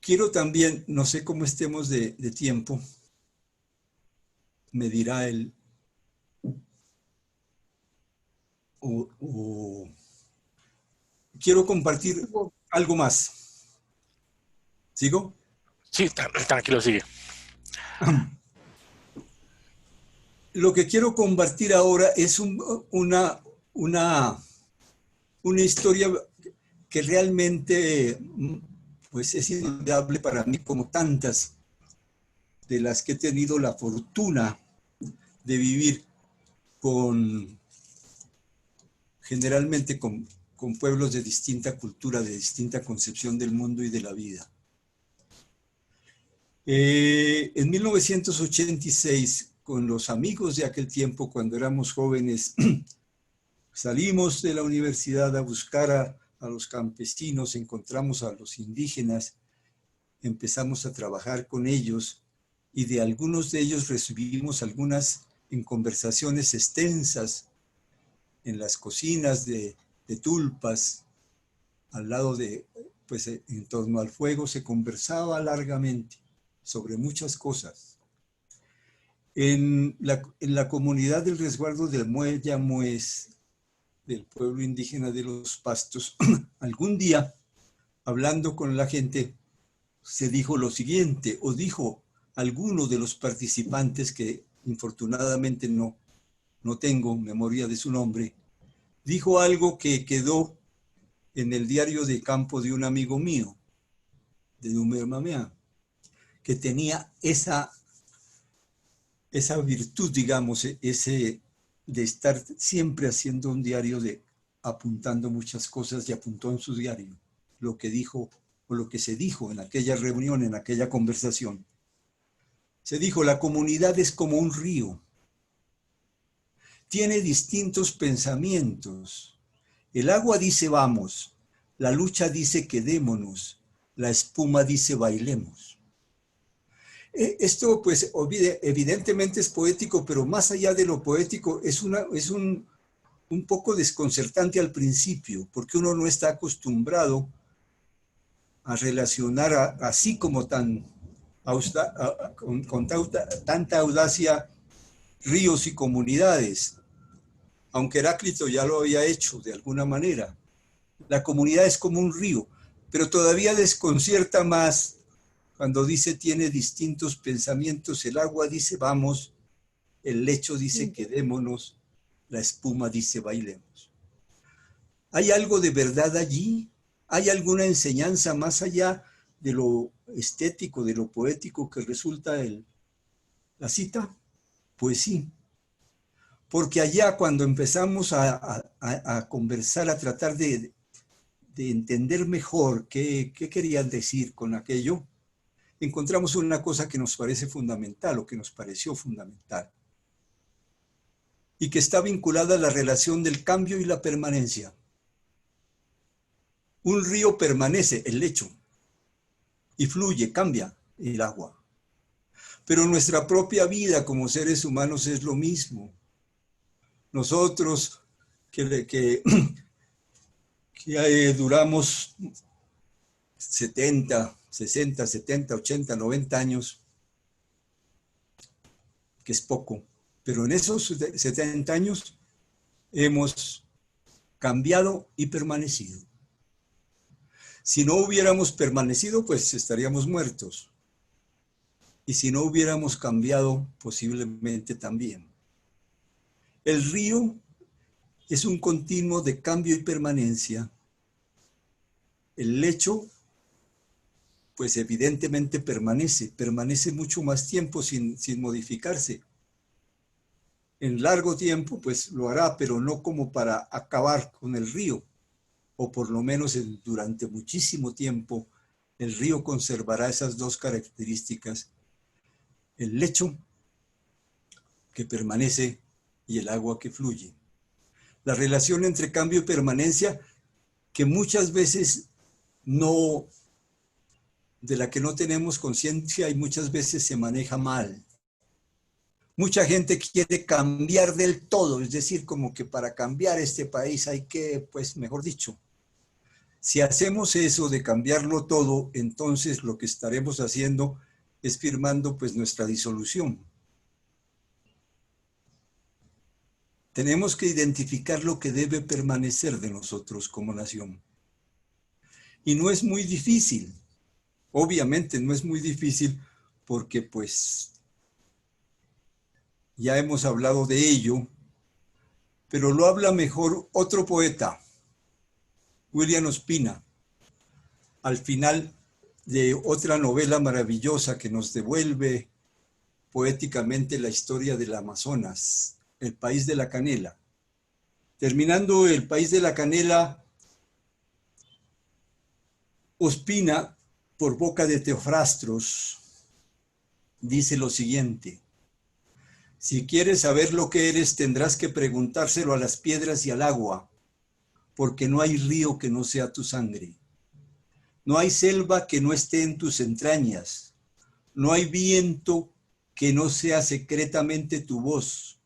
Quiero también, no sé cómo estemos de tiempo, me dirá él, quiero compartir algo más. ¿Sigo? Sí, tranquilo, sigue. Lo que quiero compartir ahora es una historia que realmente pues es inolvidable para mí, como tantas de las que he tenido la fortuna de vivir generalmente con pueblos de distinta cultura, de distinta concepción del mundo y de la vida. En 1986, con los amigos de aquel tiempo, cuando éramos jóvenes, salimos de la universidad a buscar a los campesinos, encontramos a los indígenas, empezamos a trabajar con ellos y de algunos de ellos recibimos algunas en conversaciones extensas en las cocinas de de tulpas, al lado de, pues en torno al fuego se conversaba largamente sobre muchas cosas. En la comunidad del resguardo del Muellamuez, del pueblo indígena de los Pastos, algún día, hablando con la gente, se dijo lo siguiente, o dijo alguno de los participantes, que infortunadamente no tengo memoria de su nombre, dijo algo que quedó en el diario de campo de un amigo mío, de Numermamea, que tenía esa virtud, digamos, de estar siempre haciendo un diario, de apuntando muchas cosas, y apuntó en su diario lo que dijo o lo que se dijo en aquella reunión, en aquella conversación. Se dijo: la comunidad es como un río, tiene distintos pensamientos. El agua dice vamos, la lucha dice quedémonos, la espuma dice bailemos. Esto pues evidentemente es poético, pero más allá de lo poético es un poco desconcertante al principio, porque uno no está acostumbrado a relacionar así como con tanta audacia ríos y comunidades, aunque Heráclito ya lo había hecho de alguna manera. La comunidad es como un río, pero todavía desconcierta más cuando dice tiene distintos pensamientos. El agua dice vamos, el lecho dice quedémonos, la espuma dice bailemos. ¿Hay algo de verdad allí? ¿Hay alguna enseñanza más allá de lo estético, de lo poético que resulta la cita? Pues sí, porque allá cuando empezamos a conversar, a tratar de entender mejor qué querían decir con aquello, encontramos una cosa que nos parece fundamental, o que nos pareció fundamental, y que está vinculada a la relación del cambio y la permanencia. Un río permanece, el lecho, y fluye, cambia el agua. Pero nuestra propia vida como seres humanos es lo mismo. Nosotros que duramos 70, 60, 70, 80, 90 años, que es poco, pero en esos 70 años hemos cambiado y permanecido. Si no hubiéramos permanecido, pues estaríamos muertos. Y si no hubiéramos cambiado, posiblemente también. El río es un continuo de cambio y permanencia. El lecho, pues evidentemente permanece mucho más tiempo sin modificarse. En largo tiempo, pues lo hará, pero no como para acabar con el río, o por lo menos durante muchísimo tiempo, el río conservará esas dos características: el lecho que permanece y el agua que fluye. La relación entre cambio y permanencia, que muchas veces de la que no tenemos conciencia, y muchas veces se maneja mal. Mucha gente quiere cambiar del todo, es decir, como que para cambiar este país hay que, pues mejor dicho, si hacemos eso de cambiarlo todo, entonces lo que estaremos haciendo es firmando pues nuestra disolución. Tenemos que identificar lo que debe permanecer de nosotros como nación. Y no es muy difícil, obviamente no es muy difícil, porque pues ya hemos hablado de ello, pero lo habla mejor otro poeta, William Ospina, al final de otra novela maravillosa que nos devuelve poéticamente la historia del Amazonas, El País de la Canela. Terminando El País de la Canela, Ospina, por boca de Teofrastros, dice lo siguiente: si quieres saber lo que eres, tendrás que preguntárselo a las piedras y al agua, porque no hay río que no sea tu sangre. No hay selva que no esté en tus entrañas. No hay viento que no sea secretamente tu voz.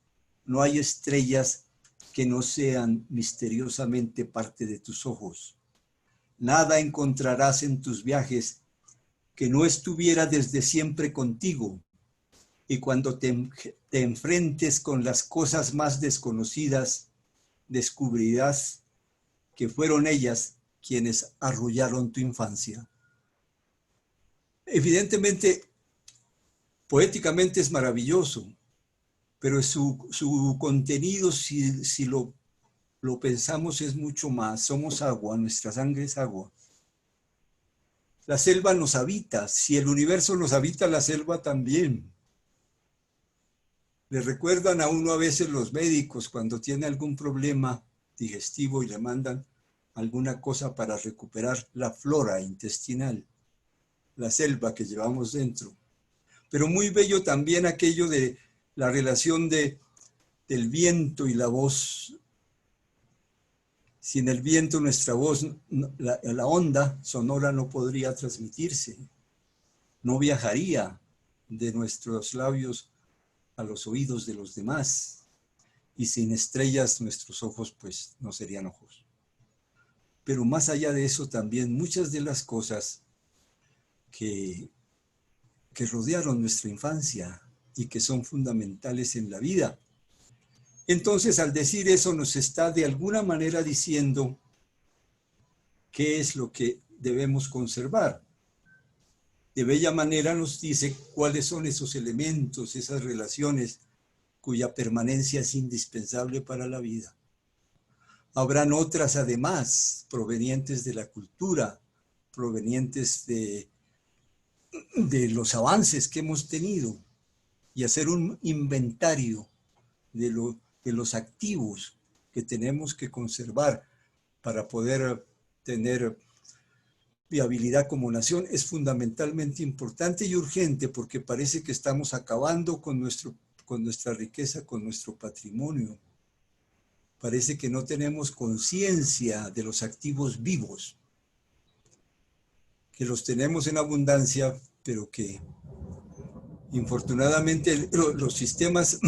No hay estrellas que no sean misteriosamente parte de tus ojos. Nada encontrarás en tus viajes que no estuviera desde siempre contigo. Y cuando te enfrentes con las cosas más desconocidas, descubrirás que fueron ellas quienes arrullaron tu infancia. Evidentemente, poéticamente es maravilloso, pero su contenido, si lo pensamos, es mucho más. Somos agua, nuestra sangre es agua. La selva nos habita. Si el universo nos habita, la selva también. Le recuerdan a uno a veces los médicos cuando tiene algún problema digestivo y le mandan alguna cosa para recuperar la flora intestinal, la selva que llevamos dentro. Pero muy bello también aquello de la relación del viento y la voz. Sin el viento nuestra voz, la onda sonora no podría transmitirse, no viajaría de nuestros labios a los oídos de los demás, y sin estrellas nuestros ojos pues no serían ojos. Pero más allá de eso también muchas de las cosas que rodearon nuestra infancia y que son fundamentales en la vida. Entonces, al decir eso, nos está de alguna manera diciendo qué es lo que debemos conservar. De bella manera nos dice cuáles son esos elementos, esas relaciones cuya permanencia es indispensable para la vida. Habrán otras además, provenientes de la cultura, provenientes de los avances que hemos tenido, y hacer un inventario de los activos que tenemos que conservar para poder tener viabilidad como nación es fundamentalmente importante y urgente, porque parece que estamos acabando con nuestra riqueza, con nuestro patrimonio. Parece que no tenemos conciencia de los activos vivos, que los tenemos en abundancia, pero que infortunadamente los sistemas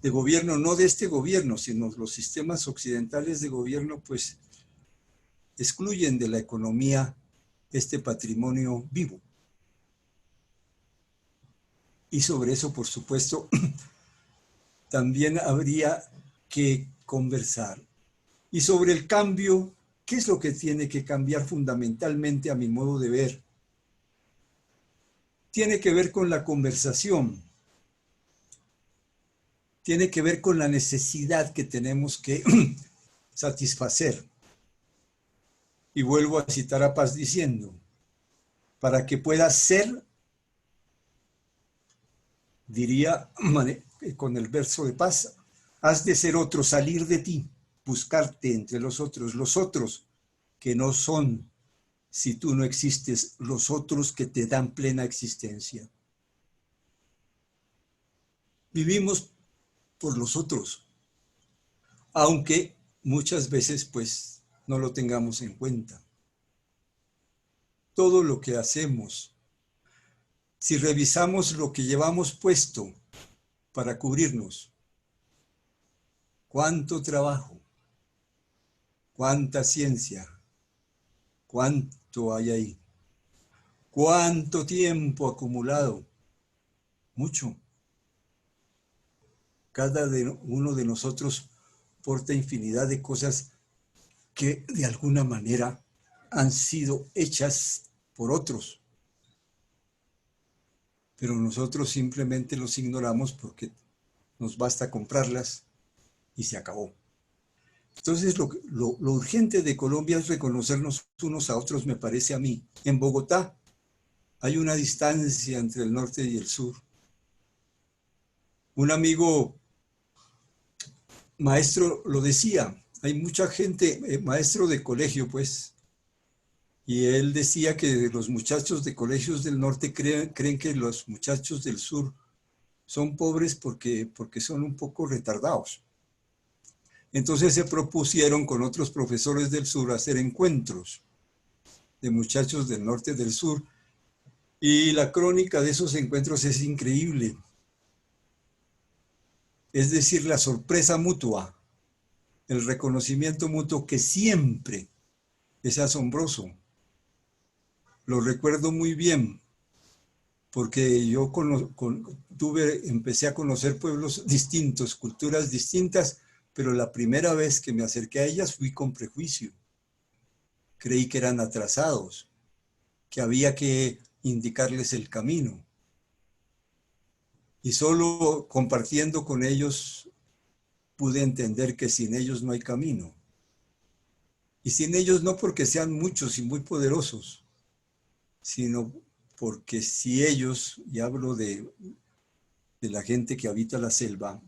de gobierno, no de este gobierno, sino los sistemas occidentales de gobierno, pues excluyen de la economía este patrimonio vivo. Y sobre eso, por supuesto, también habría que conversar. Y sobre el cambio, ¿qué es lo que tiene que cambiar fundamentalmente a mi modo de ver? Tiene que ver con la conversación. Tiene que ver con la necesidad que tenemos que satisfacer. Y vuelvo a citar a Paz diciendo, para que pueda ser, diría con el verso de Paz, has de ser otro, salir de ti, buscarte entre los otros que no son, si tú no existes, los otros que te dan plena existencia. Vivimos por los otros, aunque muchas veces pues no lo tengamos en cuenta. Todo lo que hacemos, si revisamos lo que llevamos puesto para cubrirnos, cuánto trabajo, cuánta ciencia, cuánto hay ahí, cuánto tiempo acumulado, mucho. Cada uno de nosotros porta infinidad de cosas que de alguna manera han sido hechas por otros. Pero nosotros simplemente los ignoramos porque nos basta comprarlas y se acabó. Entonces lo urgente de Colombia es reconocernos unos a otros, me parece a mí. En Bogotá hay una distancia entre el norte y el sur. Un amigo maestro lo decía, hay mucha gente, maestro de colegio pues, y él decía que los muchachos de colegios del norte creen que los muchachos del sur son pobres porque son un poco retardados. Entonces se propusieron con otros profesores del sur hacer encuentros de muchachos del norte y del sur, y la crónica de esos encuentros es increíble. Es decir, la sorpresa mutua el reconocimiento mutuo que siempre es asombroso. Lo recuerdo muy bien, porque yo empecé a conocer pueblos distintos, culturas distintas, pero la primera vez que me acerqué a ellas fui con prejuicio. Creí que eran atrasados, que había que indicarles el camino. Y solo compartiendo con ellos pude entender que sin ellos no hay camino. Y sin ellos no porque sean muchos y muy poderosos, sino porque si ellos, y hablo de la gente que habita la selva,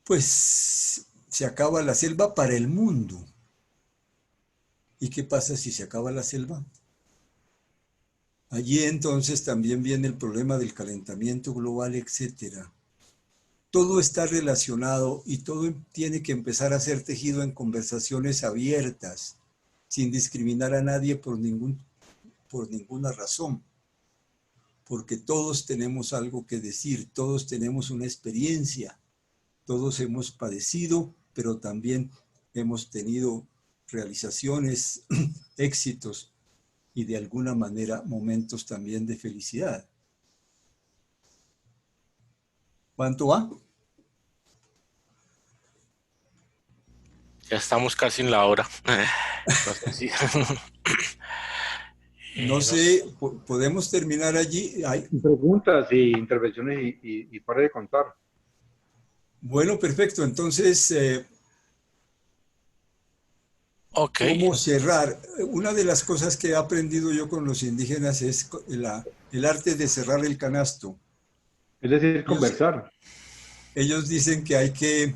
pues se acaba la selva para el mundo. ¿Y qué pasa si se acaba la selva? Allí entonces también viene el problema del calentamiento global, etcétera. Todo está relacionado y todo tiene que empezar a ser tejido en conversaciones abiertas, sin discriminar a nadie por ninguna razón, porque todos tenemos algo que decir, todos tenemos una experiencia, todos hemos padecido, pero también hemos tenido realizaciones, éxitos y de alguna manera momentos también de felicidad. ¿Cuánto va? Ya estamos casi en la hora. No sé si. No No sé, podemos terminar allí. Preguntas y intervenciones y pare de contar. Bueno, perfecto. Entonces, ok. ¿cómo cerrar? Una de las cosas que he aprendido yo con los indígenas es el arte de cerrar el canasto. Es decir, conversar. Ellos dicen que hay que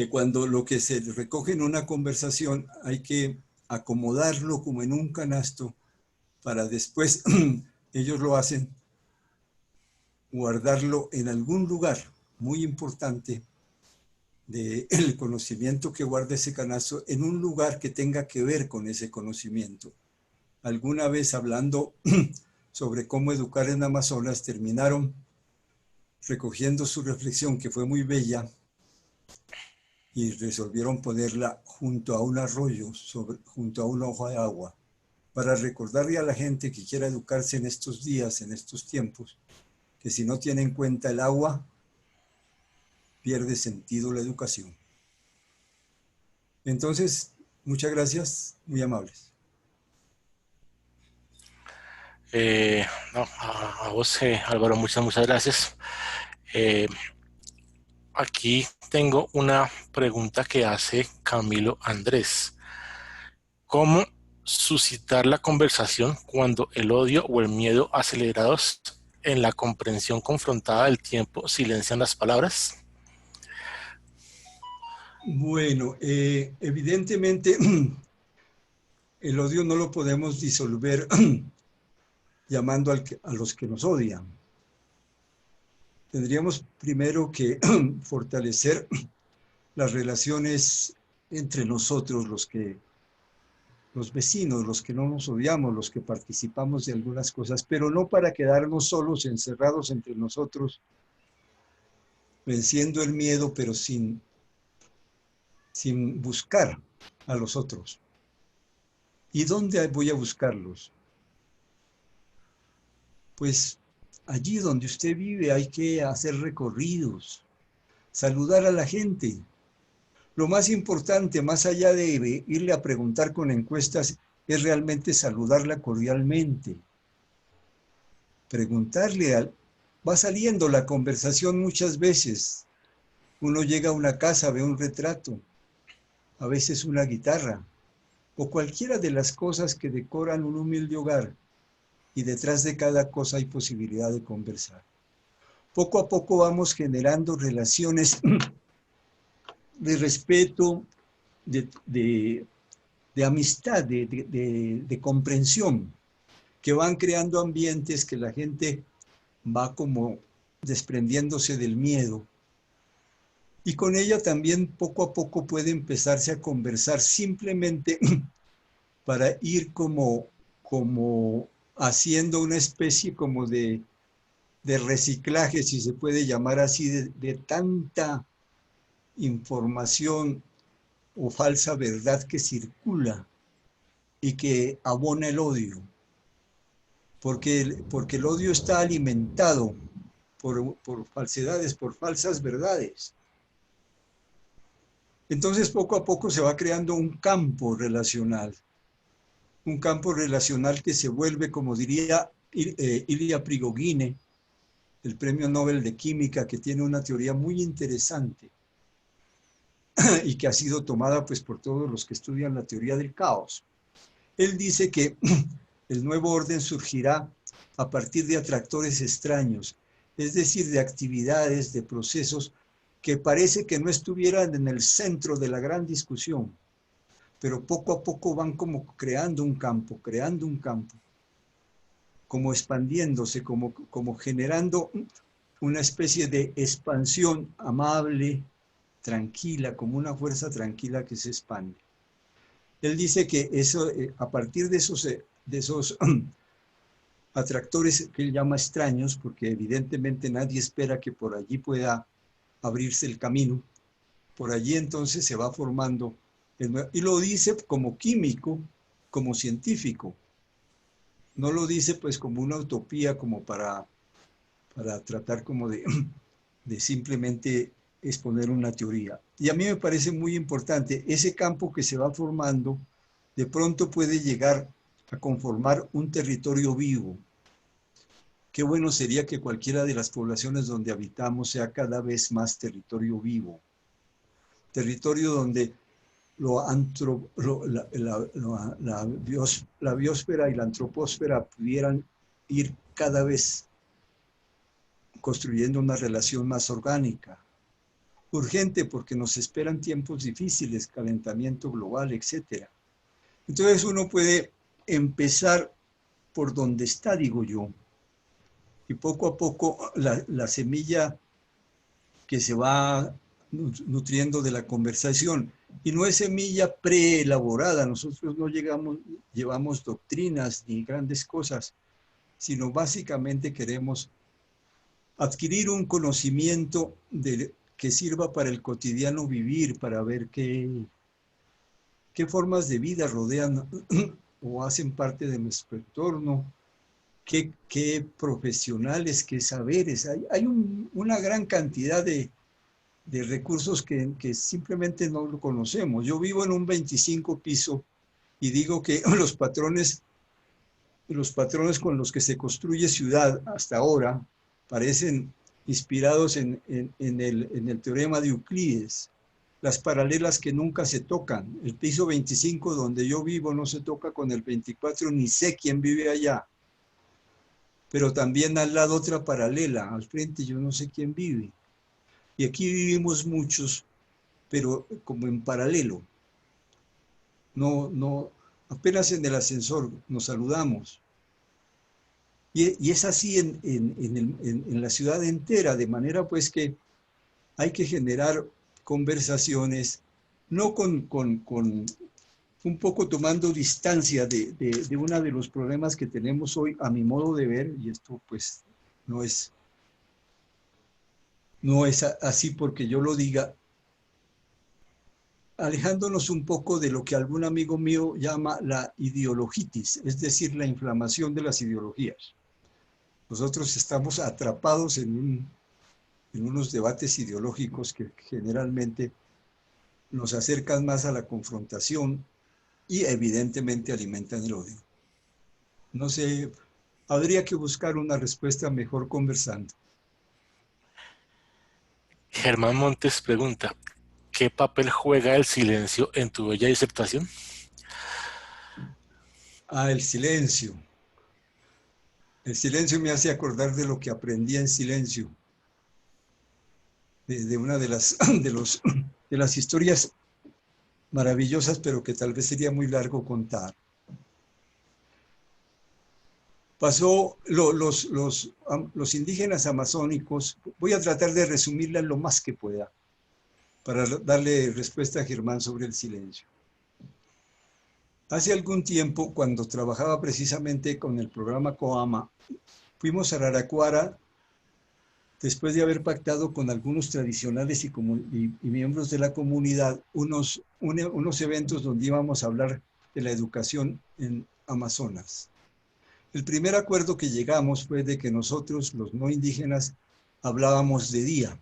cuando lo que se recoge en una conversación hay que acomodarlo como en un canasto para después, ellos lo hacen, guardarlo en algún lugar muy importante del conocimiento que guarda ese canasto, en un lugar que tenga que ver con ese conocimiento. Alguna vez hablando sobre cómo educar en Amazonas, terminaron recogiendo su reflexión, que fue muy bella, y resolvieron ponerla junto a un arroyo, junto a una hoja de agua, para recordarle a la gente que quiera educarse en estos días, en estos tiempos, que si no tiene en cuenta el agua, pierde sentido la educación. Entonces, muchas gracias, muy amables. No, a vos, Álvaro, muchas gracias. Aquí tengo una pregunta que hace Camilo Andrés. ¿Cómo suscitar la conversación cuando el odio o el miedo acelerados en la comprensión confrontada del tiempo silencian las palabras? Bueno, evidentemente el odio no lo podemos disolver llamando a los que nos odian. Tendríamos primero que fortalecer las relaciones entre nosotros, los vecinos, los que no nos odiamos, los que participamos de algunas cosas, pero no para quedarnos solos, encerrados entre nosotros, venciendo el miedo, pero sin buscar a los otros. ¿Y dónde voy a buscarlos? Pues allí donde usted vive hay que hacer recorridos, saludar a la gente. Lo más importante, más allá de irle a preguntar con encuestas, es realmente saludarla cordialmente. Preguntarle, va saliendo la conversación muchas veces. Uno llega a una casa, ve un retrato, a veces una guitarra, o cualquiera de las cosas que decoran un humilde hogar, y detrás de cada cosa hay posibilidad de conversar. Poco a poco vamos generando relaciones de respeto, de amistad, de comprensión, que van creando ambientes que la gente va como desprendiéndose del miedo. Y con ella también poco a poco puede empezarse a conversar simplemente para ir como haciendo una especie como de reciclaje, si se puede llamar así, de tanta información o falsa verdad que circula y que abona el odio, porque el odio está alimentado por falsedades, por falsas verdades. Entonces poco a poco se va creando un campo relacional que se vuelve, como diría Ilya Prigogine, el premio Nobel de Química, que tiene una teoría muy interesante y que ha sido tomada pues por todos los que estudian la teoría del caos. Él dice que el nuevo orden surgirá a partir de atractores extraños, es decir, de actividades, de procesos que parece que no estuvieran en el centro de la gran discusión, pero poco a poco van como creando un campo, como expandiéndose, como generando una especie de expansión amable, tranquila, como una fuerza tranquila que se expande. Él dice que eso, a partir de esos atractores que él llama extraños, porque evidentemente nadie espera que por allí pueda abrirse el camino, por allí entonces se va formando, y lo dice como químico, como científico, no lo dice pues como una utopía, como para tratar como de simplemente exponer una teoría. Y a mí me parece muy importante, ese campo que se va formando, de pronto puede llegar a conformar un territorio vivo. Qué bueno sería que cualquiera de las poblaciones donde habitamos sea cada vez más territorio vivo. Territorio donde la biosfera y la antropósfera pudieran ir cada vez construyendo una relación más orgánica. Urgente porque nos esperan tiempos difíciles, calentamiento global, etc. Entonces uno puede empezar por donde está, digo yo, y poco a poco la semilla que se va nutriendo de la conversación. Y no es semilla preelaborada, nosotros no llevamos doctrinas ni grandes cosas, sino básicamente queremos adquirir un conocimiento que sirva para el cotidiano vivir, para ver qué formas de vida rodean o hacen parte de nuestro entorno, qué profesionales, qué saberes. Hay una gran cantidad de recursos que simplemente no lo conocemos. Yo vivo en un 25 piso y digo que los patrones con los que se construye ciudad hasta ahora parecen inspirados en el teorema de Euclides. Las paralelas que nunca se tocan. El piso 25 donde yo vivo no se toca con el 24, ni sé quién vive allá. Pero también al lado otra paralela, al frente yo no sé quién vive. Y aquí vivimos muchos, pero como en paralelo. No, apenas en el ascensor nos saludamos. Y es así en la ciudad entera, de manera pues que hay que generar conversaciones, no con un poco tomando distancia de uno de los problemas que tenemos hoy, a mi modo de ver, y esto pues no es así porque yo lo diga, alejándonos un poco de lo que algún amigo mío llama la ideologitis, es decir, la inflamación de las ideologías. Nosotros estamos atrapados en unos debates ideológicos que generalmente nos acercan más a la confrontación y evidentemente alimentan el odio. No sé, habría que buscar una respuesta mejor conversando. Germán Montes pregunta, ¿qué papel juega el silencio en tu bella disertación? El silencio. El silencio me hace acordar de lo que aprendí en silencio, de una de las historias maravillosas, pero que tal vez sería muy largo contar. Pasó los indígenas amazónicos, voy a tratar de resumirla lo más que pueda, para darle respuesta a Germán sobre el silencio. Hace algún tiempo, cuando trabajaba precisamente con el programa COAMA, fuimos a Araraquara después de haber pactado con algunos tradicionales y miembros de la comunidad, unos eventos donde íbamos a hablar de la educación en Amazonas. El primer acuerdo que llegamos fue de que nosotros, los no indígenas, hablábamos de día,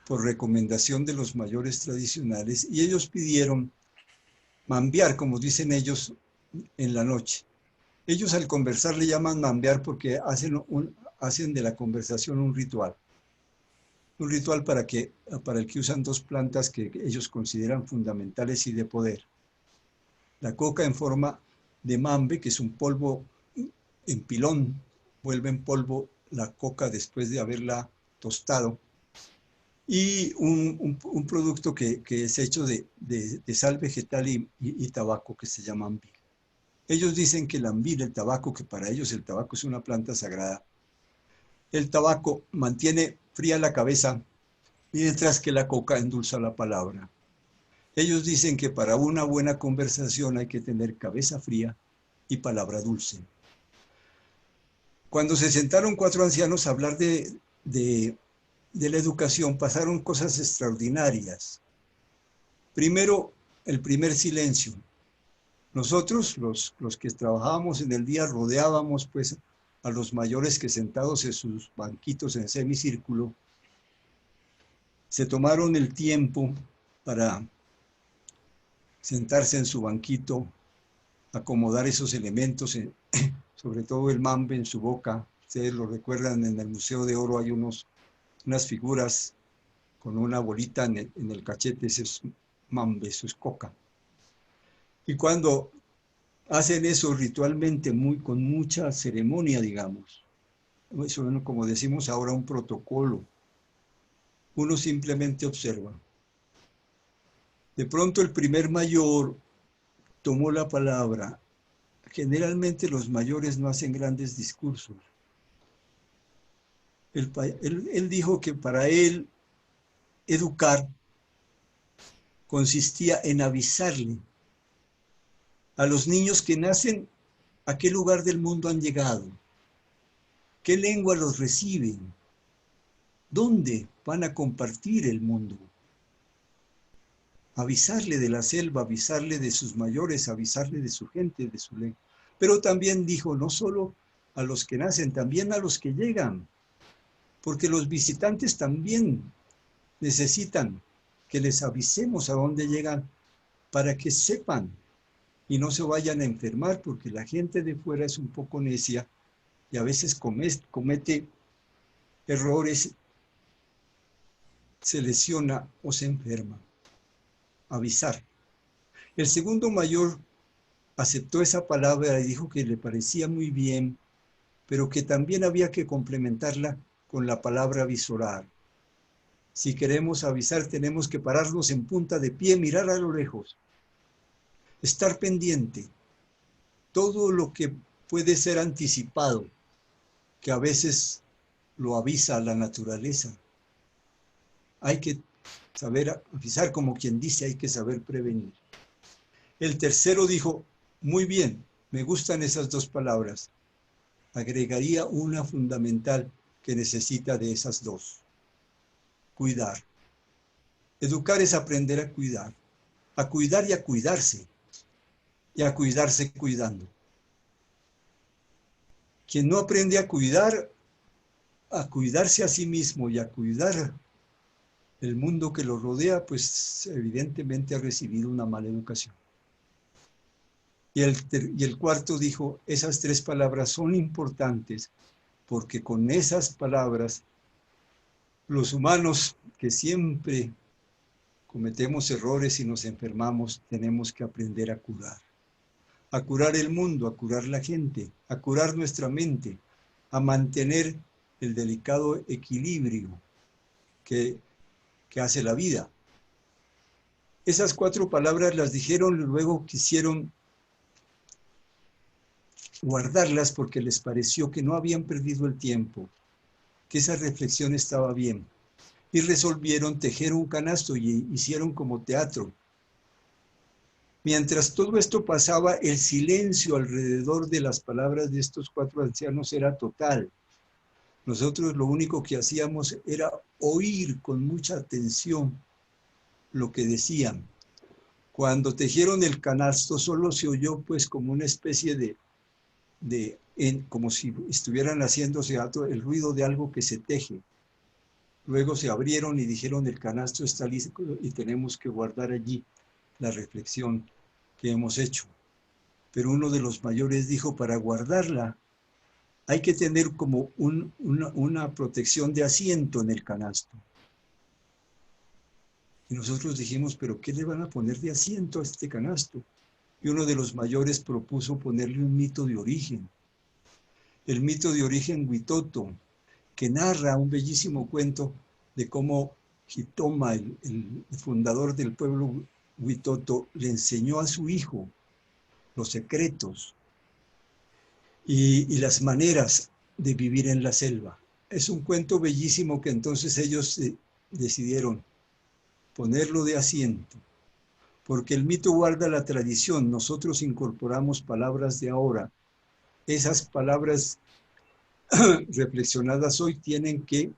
por recomendación de los mayores tradicionales, y ellos pidieron mambear, como dicen ellos, en la noche. Ellos al conversar le llaman mambear porque hacen de la conversación un ritual. Un ritual para el que usan dos plantas que ellos consideran fundamentales y de poder. La coca en forma de mambe, que es un polvo en pilón, vuelve en polvo la coca después de haberla tostado, y un producto que es hecho de sal vegetal y tabaco, que se llama ambil. Ellos dicen que el ambil, el tabaco, que para ellos el tabaco es una planta sagrada, el tabaco mantiene fría la cabeza, mientras que la coca endulza la palabra. Ellos dicen que para una buena conversación hay que tener cabeza fría y palabra dulce. Cuando se sentaron cuatro ancianos a hablar de la educación, pasaron cosas extraordinarias. Primero, el primer silencio. Nosotros, los que trabajábamos en el día, rodeábamos pues a los mayores que sentados en sus banquitos en semicírculo, se tomaron el tiempo para sentarse en su banquito, acomodar esos elementos, sobre todo el mambe en su boca. Ustedes lo recuerdan, en el Museo de Oro hay unas figuras con una bolita en el cachete, ese es mambe, eso es coca. Y cuando hacen eso ritualmente, con mucha ceremonia, digamos, eso, como decimos ahora, un protocolo, uno simplemente observa. De pronto el primer mayor tomó la palabra. Generalmente los mayores no hacen grandes discursos. Él dijo que para él educar consistía en avisarle a los niños que nacen a qué lugar del mundo han llegado, qué lengua los reciben, dónde van a compartir el mundo. Avisarle de la selva, avisarle de sus mayores, avisarle de su gente, de su lengua. Pero también dijo, no solo a los que nacen, también a los que llegan, porque los visitantes también necesitan que les avisemos a dónde llegan para que sepan y no se vayan a enfermar, porque la gente de fuera es un poco necia y a veces comete errores, se lesiona o se enferma. Avisar. El segundo mayor aceptó esa palabra y dijo que le parecía muy bien, pero que también había que complementarla con la palabra visorar. Si queremos avisar, tenemos que pararnos en punta de pie, mirar a lo lejos, estar pendiente. Todo lo que puede ser anticipado, que a veces lo avisa la naturaleza. Hay que saber avisar, como quien dice, hay que saber prevenir. El tercero dijo, muy bien, me gustan esas dos palabras. Agregaría una fundamental que necesita de esas dos. Cuidar. Educar es aprender a cuidar y a cuidarse cuidando. Quien no aprende a cuidarse a sí mismo y a cuidar el mundo que lo rodea, pues evidentemente ha recibido una mala educación. Y el cuarto dijo, esas tres palabras son importantes porque con esas palabras los humanos que siempre cometemos errores y nos enfermamos, tenemos que aprender a curar el mundo, a curar la gente, a curar nuestra mente, a mantener el delicado equilibrio que hace la vida. Esas cuatro palabras las dijeron, luego quisieron guardarlas porque les pareció que no habían perdido el tiempo, que esa reflexión estaba bien. Y resolvieron tejer un canasto y hicieron como teatro. Mientras todo esto pasaba, el silencio alrededor de las palabras de estos cuatro ancianos era total. Nosotros lo único que hacíamos era oír con mucha atención lo que decían. Cuando tejieron el canasto solo se oyó pues como una especie como si estuvieran haciéndose el ruido de algo que se teje. Luego se abrieron y dijeron el canasto está listo y tenemos que guardar allí la reflexión que hemos hecho. Pero uno de los mayores dijo, para guardarla hay que tener como una protección de asiento en el canasto. Y nosotros dijimos, ¿pero qué le van a poner de asiento a este canasto? Y uno de los mayores propuso ponerle un mito de origen. El mito de origen Huitoto, que narra un bellísimo cuento de cómo Jitoma, el fundador del pueblo Huitoto, le enseñó a su hijo los secretos y las maneras de vivir en la selva. Es un cuento bellísimo que entonces ellos decidieron ponerlo de asiento, porque el mito guarda la tradición, nosotros incorporamos palabras de ahora. Esas palabras reflexionadas hoy tienen que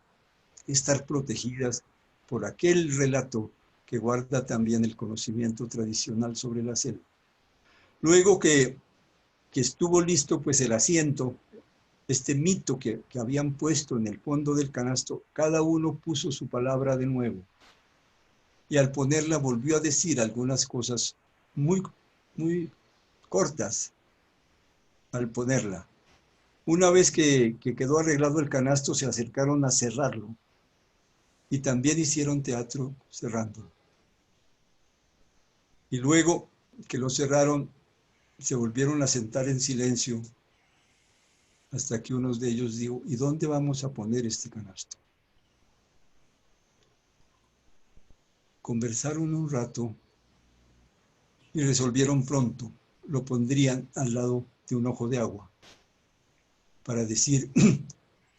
estar protegidas por aquel relato que guarda también el conocimiento tradicional sobre la selva. Luego que estuvo listo pues el asiento, este mito que habían puesto en el fondo del canasto, cada uno puso su palabra de nuevo. Y al ponerla volvió a decir algunas cosas muy, muy cortas al ponerla. Una vez que quedó arreglado el canasto, se acercaron a cerrarlo. Y también hicieron teatro cerrándolo. Y luego que lo cerraron, se volvieron a sentar en silencio hasta que uno de ellos dijo, ¿y dónde vamos a poner este canasto? Conversaron un rato y resolvieron pronto, lo pondrían al lado de un ojo de agua, para decir,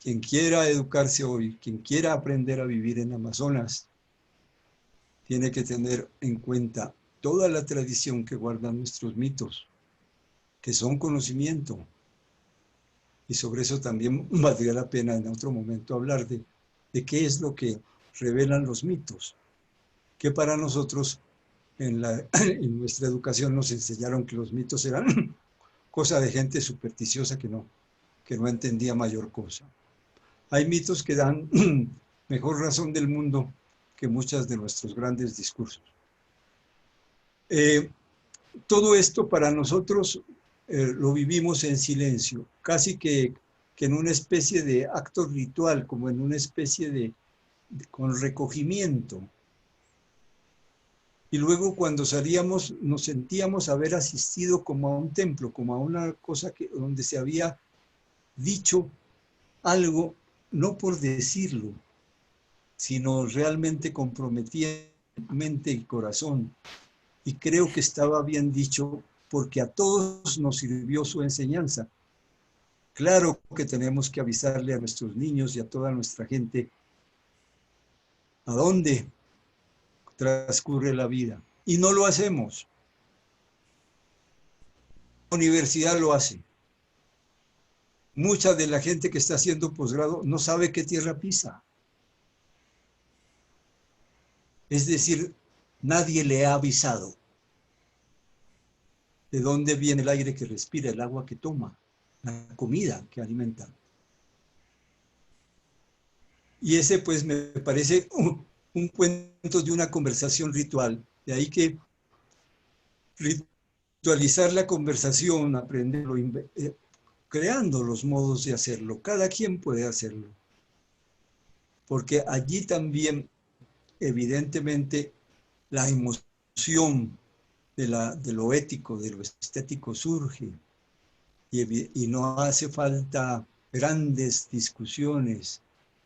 quien quiera educarse hoy, quien quiera aprender a vivir en Amazonas, tiene que tener en cuenta toda la tradición que guardan nuestros mitos, que son conocimiento. Y sobre eso también valdría la pena en otro momento hablar de qué es lo que revelan los mitos, que para nosotros en nuestra educación nos enseñaron que los mitos eran cosa de gente supersticiosa que no entendía mayor cosa. Hay mitos que dan mejor razón del mundo que muchas de nuestros grandes discursos. Todo esto para nosotros lo vivimos en silencio, casi que en una especie de acto ritual, como en una especie con recogimiento. Y luego cuando salíamos nos sentíamos haber asistido como a un templo, como a una cosa donde se había dicho algo, no por decirlo, sino realmente comprometía mente y corazón. Y creo que estaba bien dicho porque a todos nos sirvió su enseñanza. Claro que tenemos que avisarle a nuestros niños y a toda nuestra gente a dónde transcurre la vida. Y no lo hacemos. La universidad lo hace. Mucha de la gente que está haciendo posgrado no sabe qué tierra pisa. Es decir, nadie le ha avisado de dónde viene el aire que respira, el agua que toma, la comida que alimenta. Y ese pues me parece un cuento de una conversación ritual. De ahí que ritualizar la conversación, aprenderlo, creando los modos de hacerlo. Cada quien puede hacerlo. Porque allí también, evidentemente, la emoción de lo ético, de lo estético surge. Y no hace falta grandes discusiones.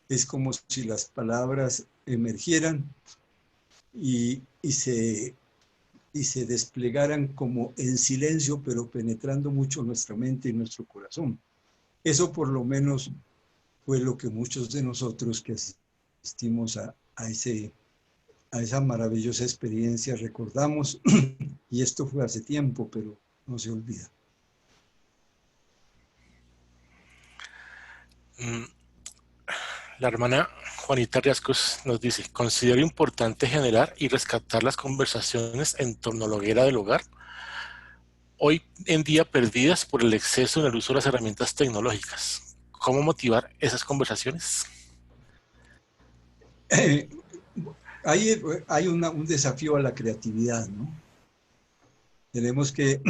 Es como si las palabras emergieran y se desplegaran como en silencio, pero penetrando mucho nuestra mente y nuestro corazón. Eso por lo menos fue lo que muchos de nosotros que asistimos a esa maravillosa experiencia recordamos, y esto fue hace tiempo, pero no se olvida. La hermana Juanita Riascos nos dice, considero importante generar y rescatar las conversaciones en torno a la hoguera del hogar, hoy en día perdidas por el exceso en el uso de las herramientas tecnológicas. ¿Cómo motivar esas conversaciones? Hay un desafío a la creatividad, ¿no? Tenemos que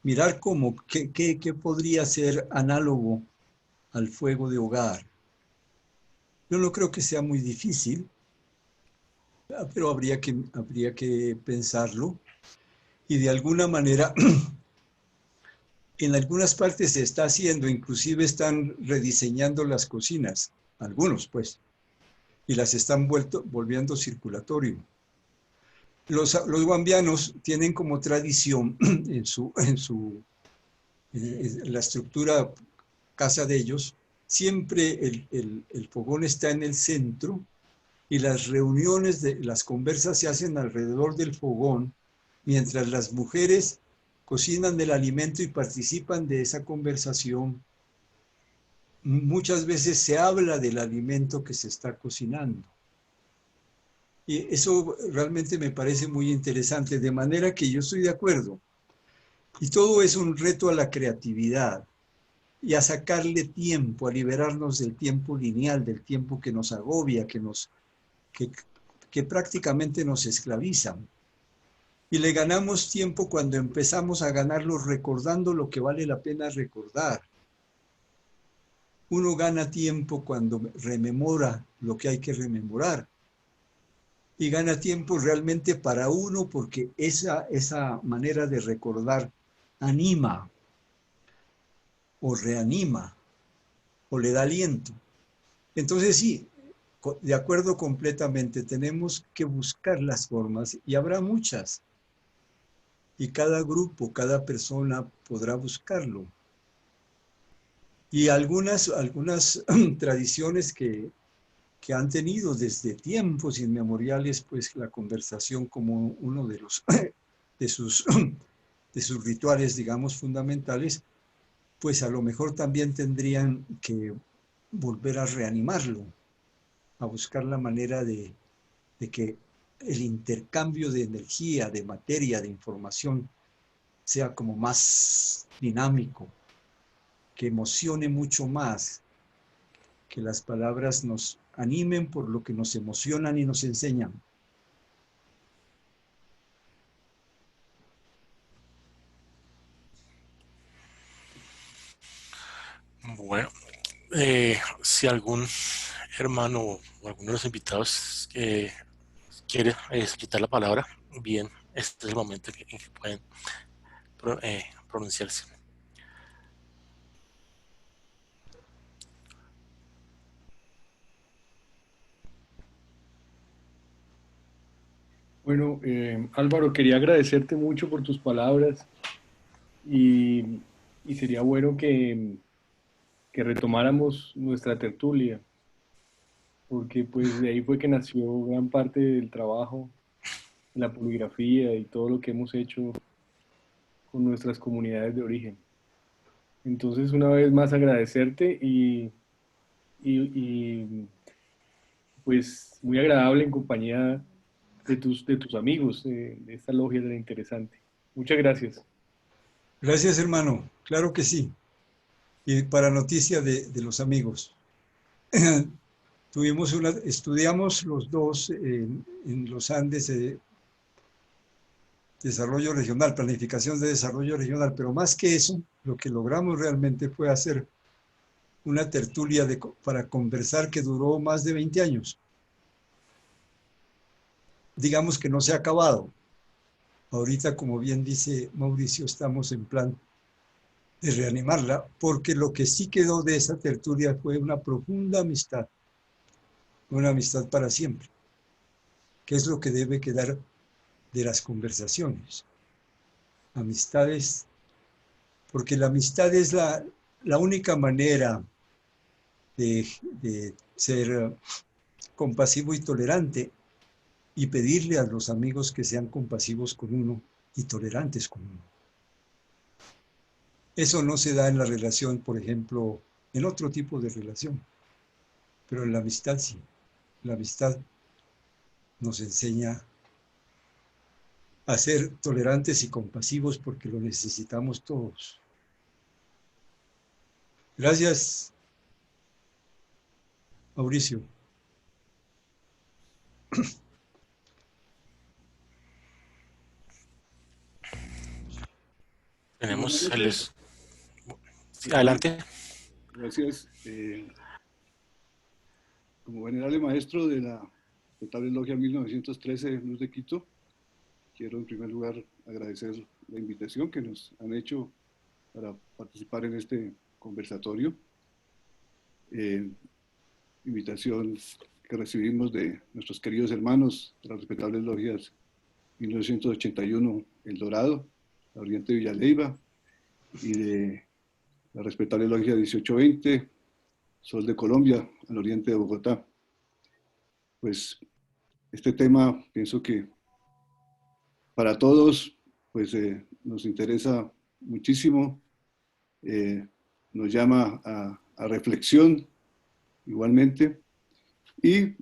mirar qué podría ser análogo al fuego de hogar. Yo no creo que sea muy difícil, pero habría que pensarlo. Y de alguna manera, en algunas partes se está haciendo, inclusive están rediseñando las cocinas, algunos pues, y las están volviendo circulatorio. Los guambianos tienen como tradición en la estructura casa de ellos, siempre el fogón está en el centro y las reuniones, las conversas se hacen alrededor del fogón, mientras las mujeres cocinan el alimento y participan de esa conversación. Muchas veces se habla del alimento que se está cocinando. Y eso realmente me parece muy interesante, de manera que yo estoy de acuerdo. Y todo es un reto a la creatividad y a sacarle tiempo, a liberarnos del tiempo lineal, del tiempo que nos agobia, que prácticamente nos esclaviza. Y le ganamos tiempo cuando empezamos a ganarlo recordando lo que vale la pena recordar. Uno gana tiempo cuando rememora lo que hay que rememorar. Y gana tiempo realmente para uno porque esa manera de recordar anima o reanima o le da aliento. Entonces sí, de acuerdo completamente, tenemos que buscar las formas y habrá muchas. Y cada grupo, cada persona podrá buscarlo. Y algunas tradiciones que han tenido desde tiempos inmemoriales, pues la conversación como uno de sus rituales, digamos, fundamentales, pues a lo mejor también tendrían que volver a reanimarlo, a buscar la manera de que el intercambio de energía, de materia, de información, sea como más dinámico, que emocione mucho más, que las palabras nos animen por lo que nos emocionan y nos enseñan. Bueno, si algún hermano o alguno de los invitados quiere solicitar la palabra, bien, este es el momento en que pueden pronunciarse. Bueno, Álvaro, quería agradecerte mucho por tus palabras y sería bueno que retomáramos nuestra tertulia, porque pues de ahí fue que nació gran parte del trabajo, la poligrafía y todo lo que hemos hecho con nuestras comunidades de origen. Entonces, una vez más agradecerte y, pues muy agradable en compañía de tus amigos, de esta logia tan interesante. Muchas gracias. Gracias, hermano. Claro que sí. Y para noticia de los amigos. Estudiamos los dos en los Andes desarrollo regional, planificación de desarrollo regional, pero más que eso, lo que logramos realmente fue hacer una tertulia para conversar que duró más de 20 años. Digamos que no se ha acabado. Ahorita, como bien dice Mauricio, estamos en plan de reanimarla, porque lo que sí quedó de esa tertulia fue una profunda amistad, una amistad para siempre, que es lo que debe quedar de las conversaciones. Amistades, porque la amistad es la única manera de ser compasivo y tolerante y pedirle a los amigos que sean compasivos con uno y tolerantes con uno. Eso no se da en la relación, por ejemplo, en otro tipo de relación. pero la amistad sí. La amistad nos enseña a ser tolerantes y compasivos porque lo necesitamos todos. Gracias, Mauricio. Tenemos el... Sí, adelante. Gracias. Como venerable maestro de la Respetable Logia 1913 Luz de Quito, quiero en primer lugar agradecer la invitación que nos han hecho para participar en este conversatorio. Invitación que recibimos de nuestros queridos hermanos de las Respetables Logias 1981 El Dorado, la Oriente Villaleiva, y de la Respetable Logia 1820 Sol de Colombia, al oriente de Bogotá. Pues este tema pienso que para todos pues nos interesa muchísimo, nos llama a reflexión igualmente y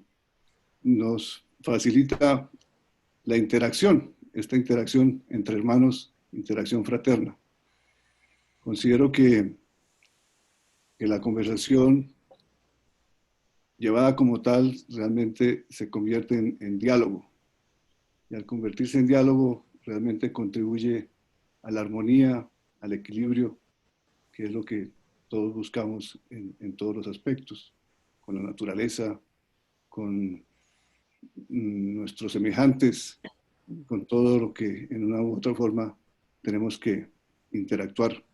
nos facilita la interacción, esta interacción entre hermanos, interacción fraterna. Considero que la conversación llevada como tal realmente se convierte en diálogo. Y al convertirse en diálogo realmente contribuye a la armonía, al equilibrio, que es lo que todos buscamos en todos los aspectos, con la naturaleza, con nuestros semejantes, con todo lo que en una u otra forma tenemos que interactuar.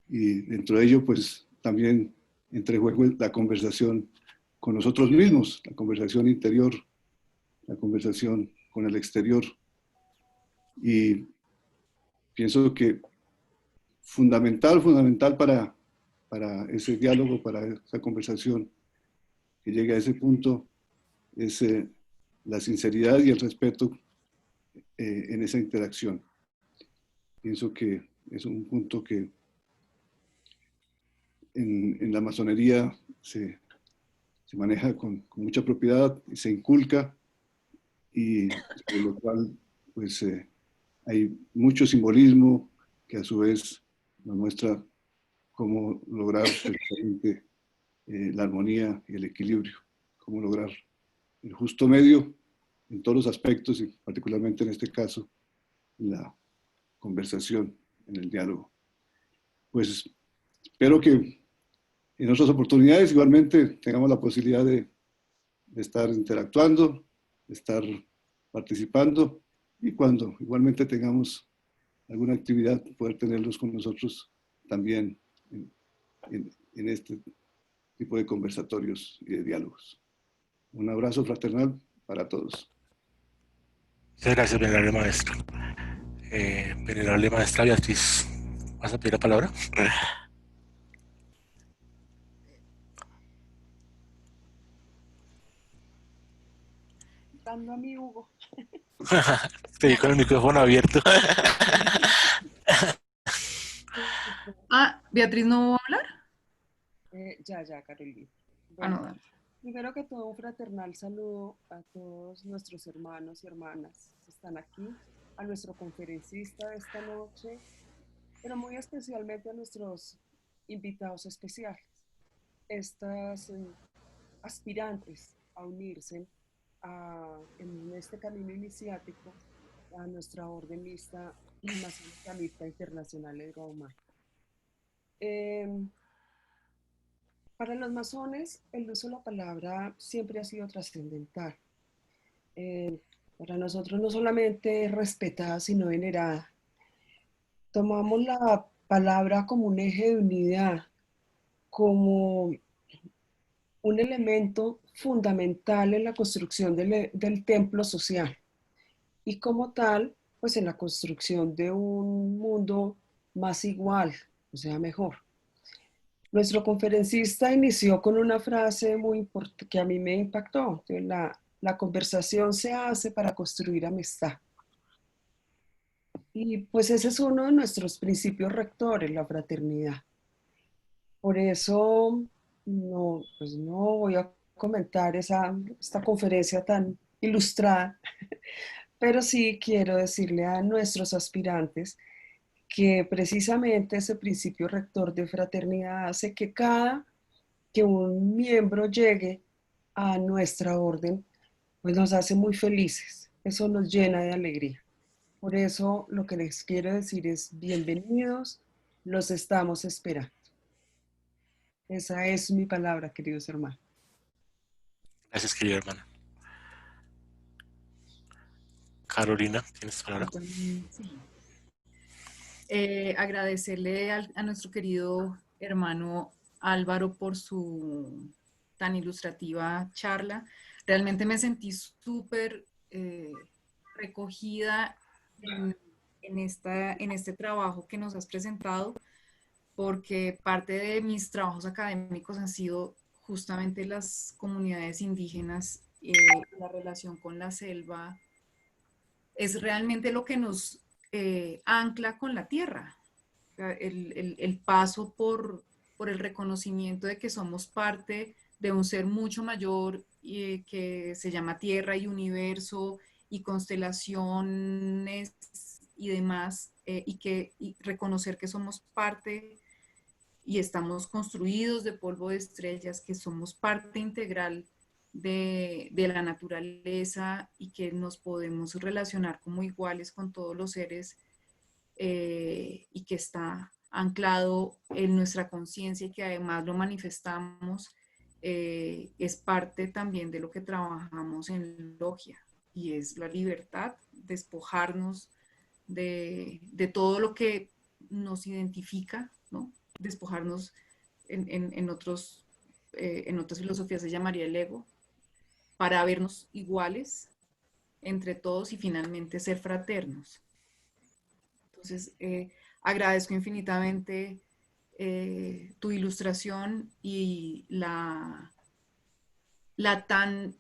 Y dentro de ello, pues también entra en juego la conversación con nosotros mismos, la conversación interior, la conversación con el exterior. Y pienso que fundamental para ese diálogo, para esa conversación que llegue a ese punto, es la sinceridad y el respeto en esa interacción. Pienso que es un punto que en la masonería se maneja con mucha propiedad, se inculca, y de lo cual pues hay mucho simbolismo que a su vez nos muestra cómo lograr precisamente la armonía y el equilibrio, cómo lograr el justo medio en todos los aspectos y particularmente en este caso en la conversación, en el diálogo. Pues espero que en otras oportunidades igualmente tengamos la posibilidad de estar interactuando, de estar participando, y cuando igualmente tengamos alguna actividad, poder tenerlos con nosotros también en este tipo de conversatorios y de diálogos. Un abrazo fraternal para todos. Muchas gracias, venerable maestro. Venerable maestra Beatriz, ¿vas a pedir la palabra? Dando a mi Hugo. Estoy con el micrófono abierto. Beatriz no va a hablar. Ya, Carolina. Ah, no, Bueno, dale. primero que todo, un fraternal saludo a todos nuestros hermanos y hermanas que están aquí, a nuestro conferencista de esta noche, pero muy especialmente a nuestros invitados especiales, estas aspirantes a unirse en este camino iniciático a nuestra orden mixta y masónica mixta internacional de Gaumán. Para los masones, el uso de la palabra siempre ha sido trascendental. Para nosotros no solamente es respetada, sino venerada. Tomamos la palabra como un eje de unidad, como un elemento fundamental en la construcción del templo social y como tal, pues en la construcción de un mundo más igual, o sea, mejor. Nuestro conferencista inició con una frase muy importante que a mí me impactó. La conversación se hace para construir amistad. Y pues ese es uno de nuestros principios rectores, la fraternidad. Por eso No, pues no voy a comentar esta conferencia tan ilustrada, pero sí quiero decirle a nuestros aspirantes que precisamente ese principio rector de fraternidad hace que un miembro llegue a nuestra orden, pues nos hace muy felices. Eso nos llena de alegría. Por eso lo que les quiero decir es bienvenidos, los estamos esperando. Esa es mi palabra, queridos hermanos. Gracias, querida hermana. Carolina, ¿tienes palabra? Sí. Agradecerle a nuestro querido hermano Álvaro por su tan ilustrativa charla. Realmente me sentí súper recogida en este trabajo que nos has presentado, porque parte de mis trabajos académicos han sido justamente las comunidades indígenas, la relación con la selva. Es realmente lo que nos ancla con la tierra. O sea, el paso por el reconocimiento de que somos parte de un ser mucho mayor que se llama Tierra y universo y constelaciones y demás, y reconocer que somos parte y estamos construidos de polvo de estrellas, que somos parte integral de la naturaleza y que nos podemos relacionar como iguales con todos los seres, y que está anclado en nuestra conciencia y que además lo manifestamos, es parte también de lo que trabajamos en Logia, y es la libertad, despojarnos de todo lo que nos identifica, ¿no? Despojarnos en otras filosofías se llamaría el ego, para vernos iguales entre todos y finalmente ser fraternos. Entonces, agradezco infinitamente tu ilustración y la tan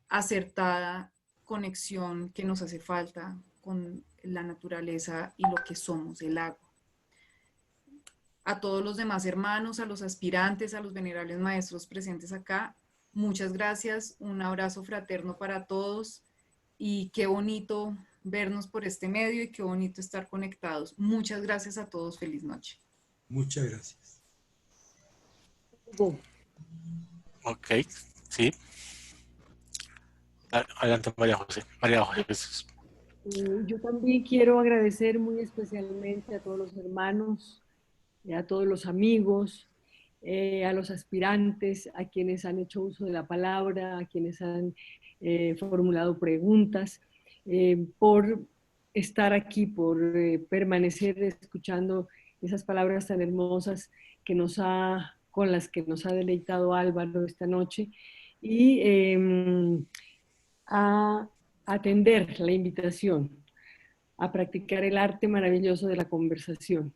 acertada conexión que nos hace falta con la naturaleza y lo que somos, el agua. A todos los demás hermanos, a los aspirantes, a los venerables maestros presentes acá, muchas gracias, un abrazo fraterno para todos y qué bonito vernos por este medio y qué bonito estar conectados. Muchas gracias a todos, feliz noche. Muchas gracias. Ok, sí. Adelante, María José. María José Jesús. Yo también quiero agradecer muy especialmente a todos los hermanos, a todos los amigos, a los aspirantes, a quienes han hecho uso de la palabra, a quienes han formulado preguntas, por estar aquí, por permanecer escuchando esas palabras tan hermosas con las que nos ha deleitado Álvaro esta noche, y a atender la invitación a practicar el arte maravilloso de la conversación.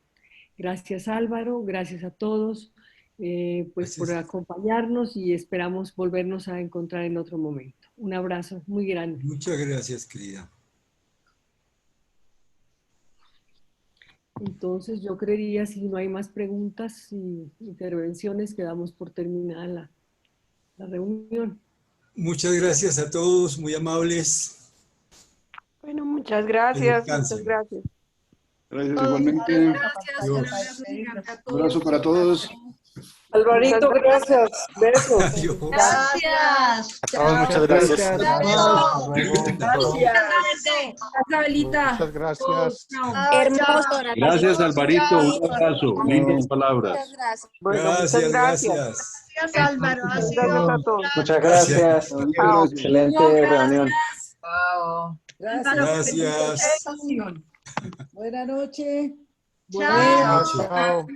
Gracias Álvaro, gracias a todos pues por acompañarnos y esperamos volvernos a encontrar en otro momento. Un abrazo muy grande. Muchas gracias, querida. Entonces yo creería, si no hay más preguntas y intervenciones, quedamos por terminada la reunión. Muchas gracias a todos, muy amables. Bueno, muchas gracias, muchas gracias. Gracias igualmente. Gracias, Un abrazo para todos. Alvarito, gracias. Besos. Adiós. Gracias. A todos, muchas gracias. Gracias, Abelita. Muchas gracias. Hermoso. Gracias, Alvarito. Un abrazo. Lindas palabras. Gracias. Bueno, Gracias, muchas gracias. gracias. Gracias, Álvaro. Ha Gracias sido a todos. Muchas gracias. Chao. Excelente reunión. Wow. Gracias. Buenas noches. Chao. Chao.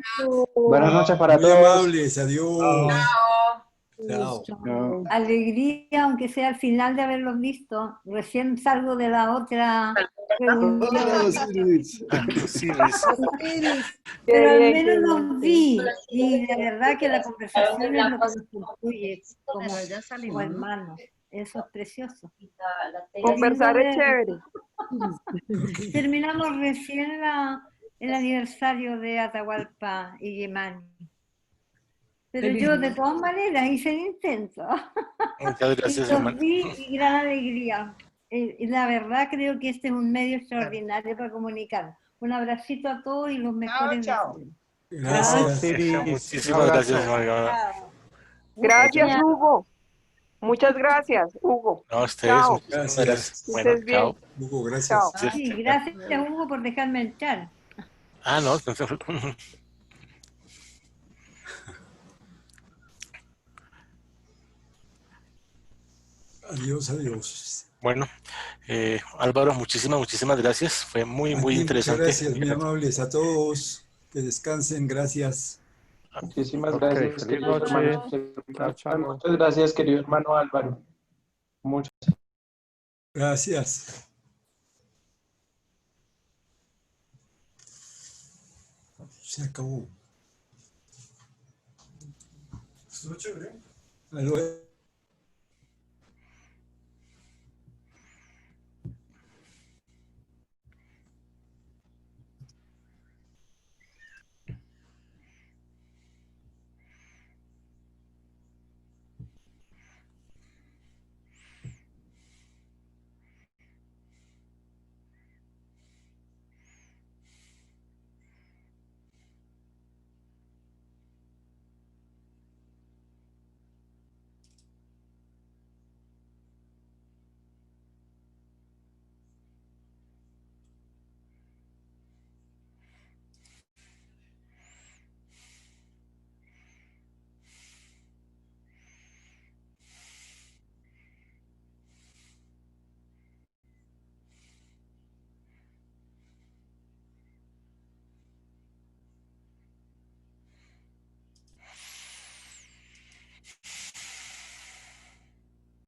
Buenas noches para Muy todos. amables, adiós. Chao. Chao. Alegría, aunque sea al final de haberlos visto. Recién salgo de la otra reunión. Pero al menos los vi. Y de verdad que la conversación es lo que nos construye como hermanos. Eso es precioso. Conversar es chévere. Terminamos recién el aniversario de Atahualpa y Yemani. Pero yo de todas maneras hice el intento. Muchas gracias, Y los hermano. vi y gran alegría. Y la verdad creo que este es un medio extraordinario para comunicar. Un abracito a todos y los mejores deseos. Gracias. Muchísimas gracias, hermano. Chao. Gracias, Hugo. Muchas gracias, Hugo. No, a ustedes, Chao. muchísimas Gracias. gracias. Que Bueno, estés bien. chao. Hugo, gracias. Chao. Sí, gracias Hugo por dejarme entrar. Ah, no. Adiós, adiós. Bueno, Álvaro, muchísimas gracias. Fue muy Muchas interesante. gracias, muy amables a todos. Que descansen, gracias. Muchísimas Ok, gracias, feliz queridos noche. hermanos. Chao. Muchas gracias, querido hermano Álvaro. Muchas Gracias. Se acabó. Estuvo chévere.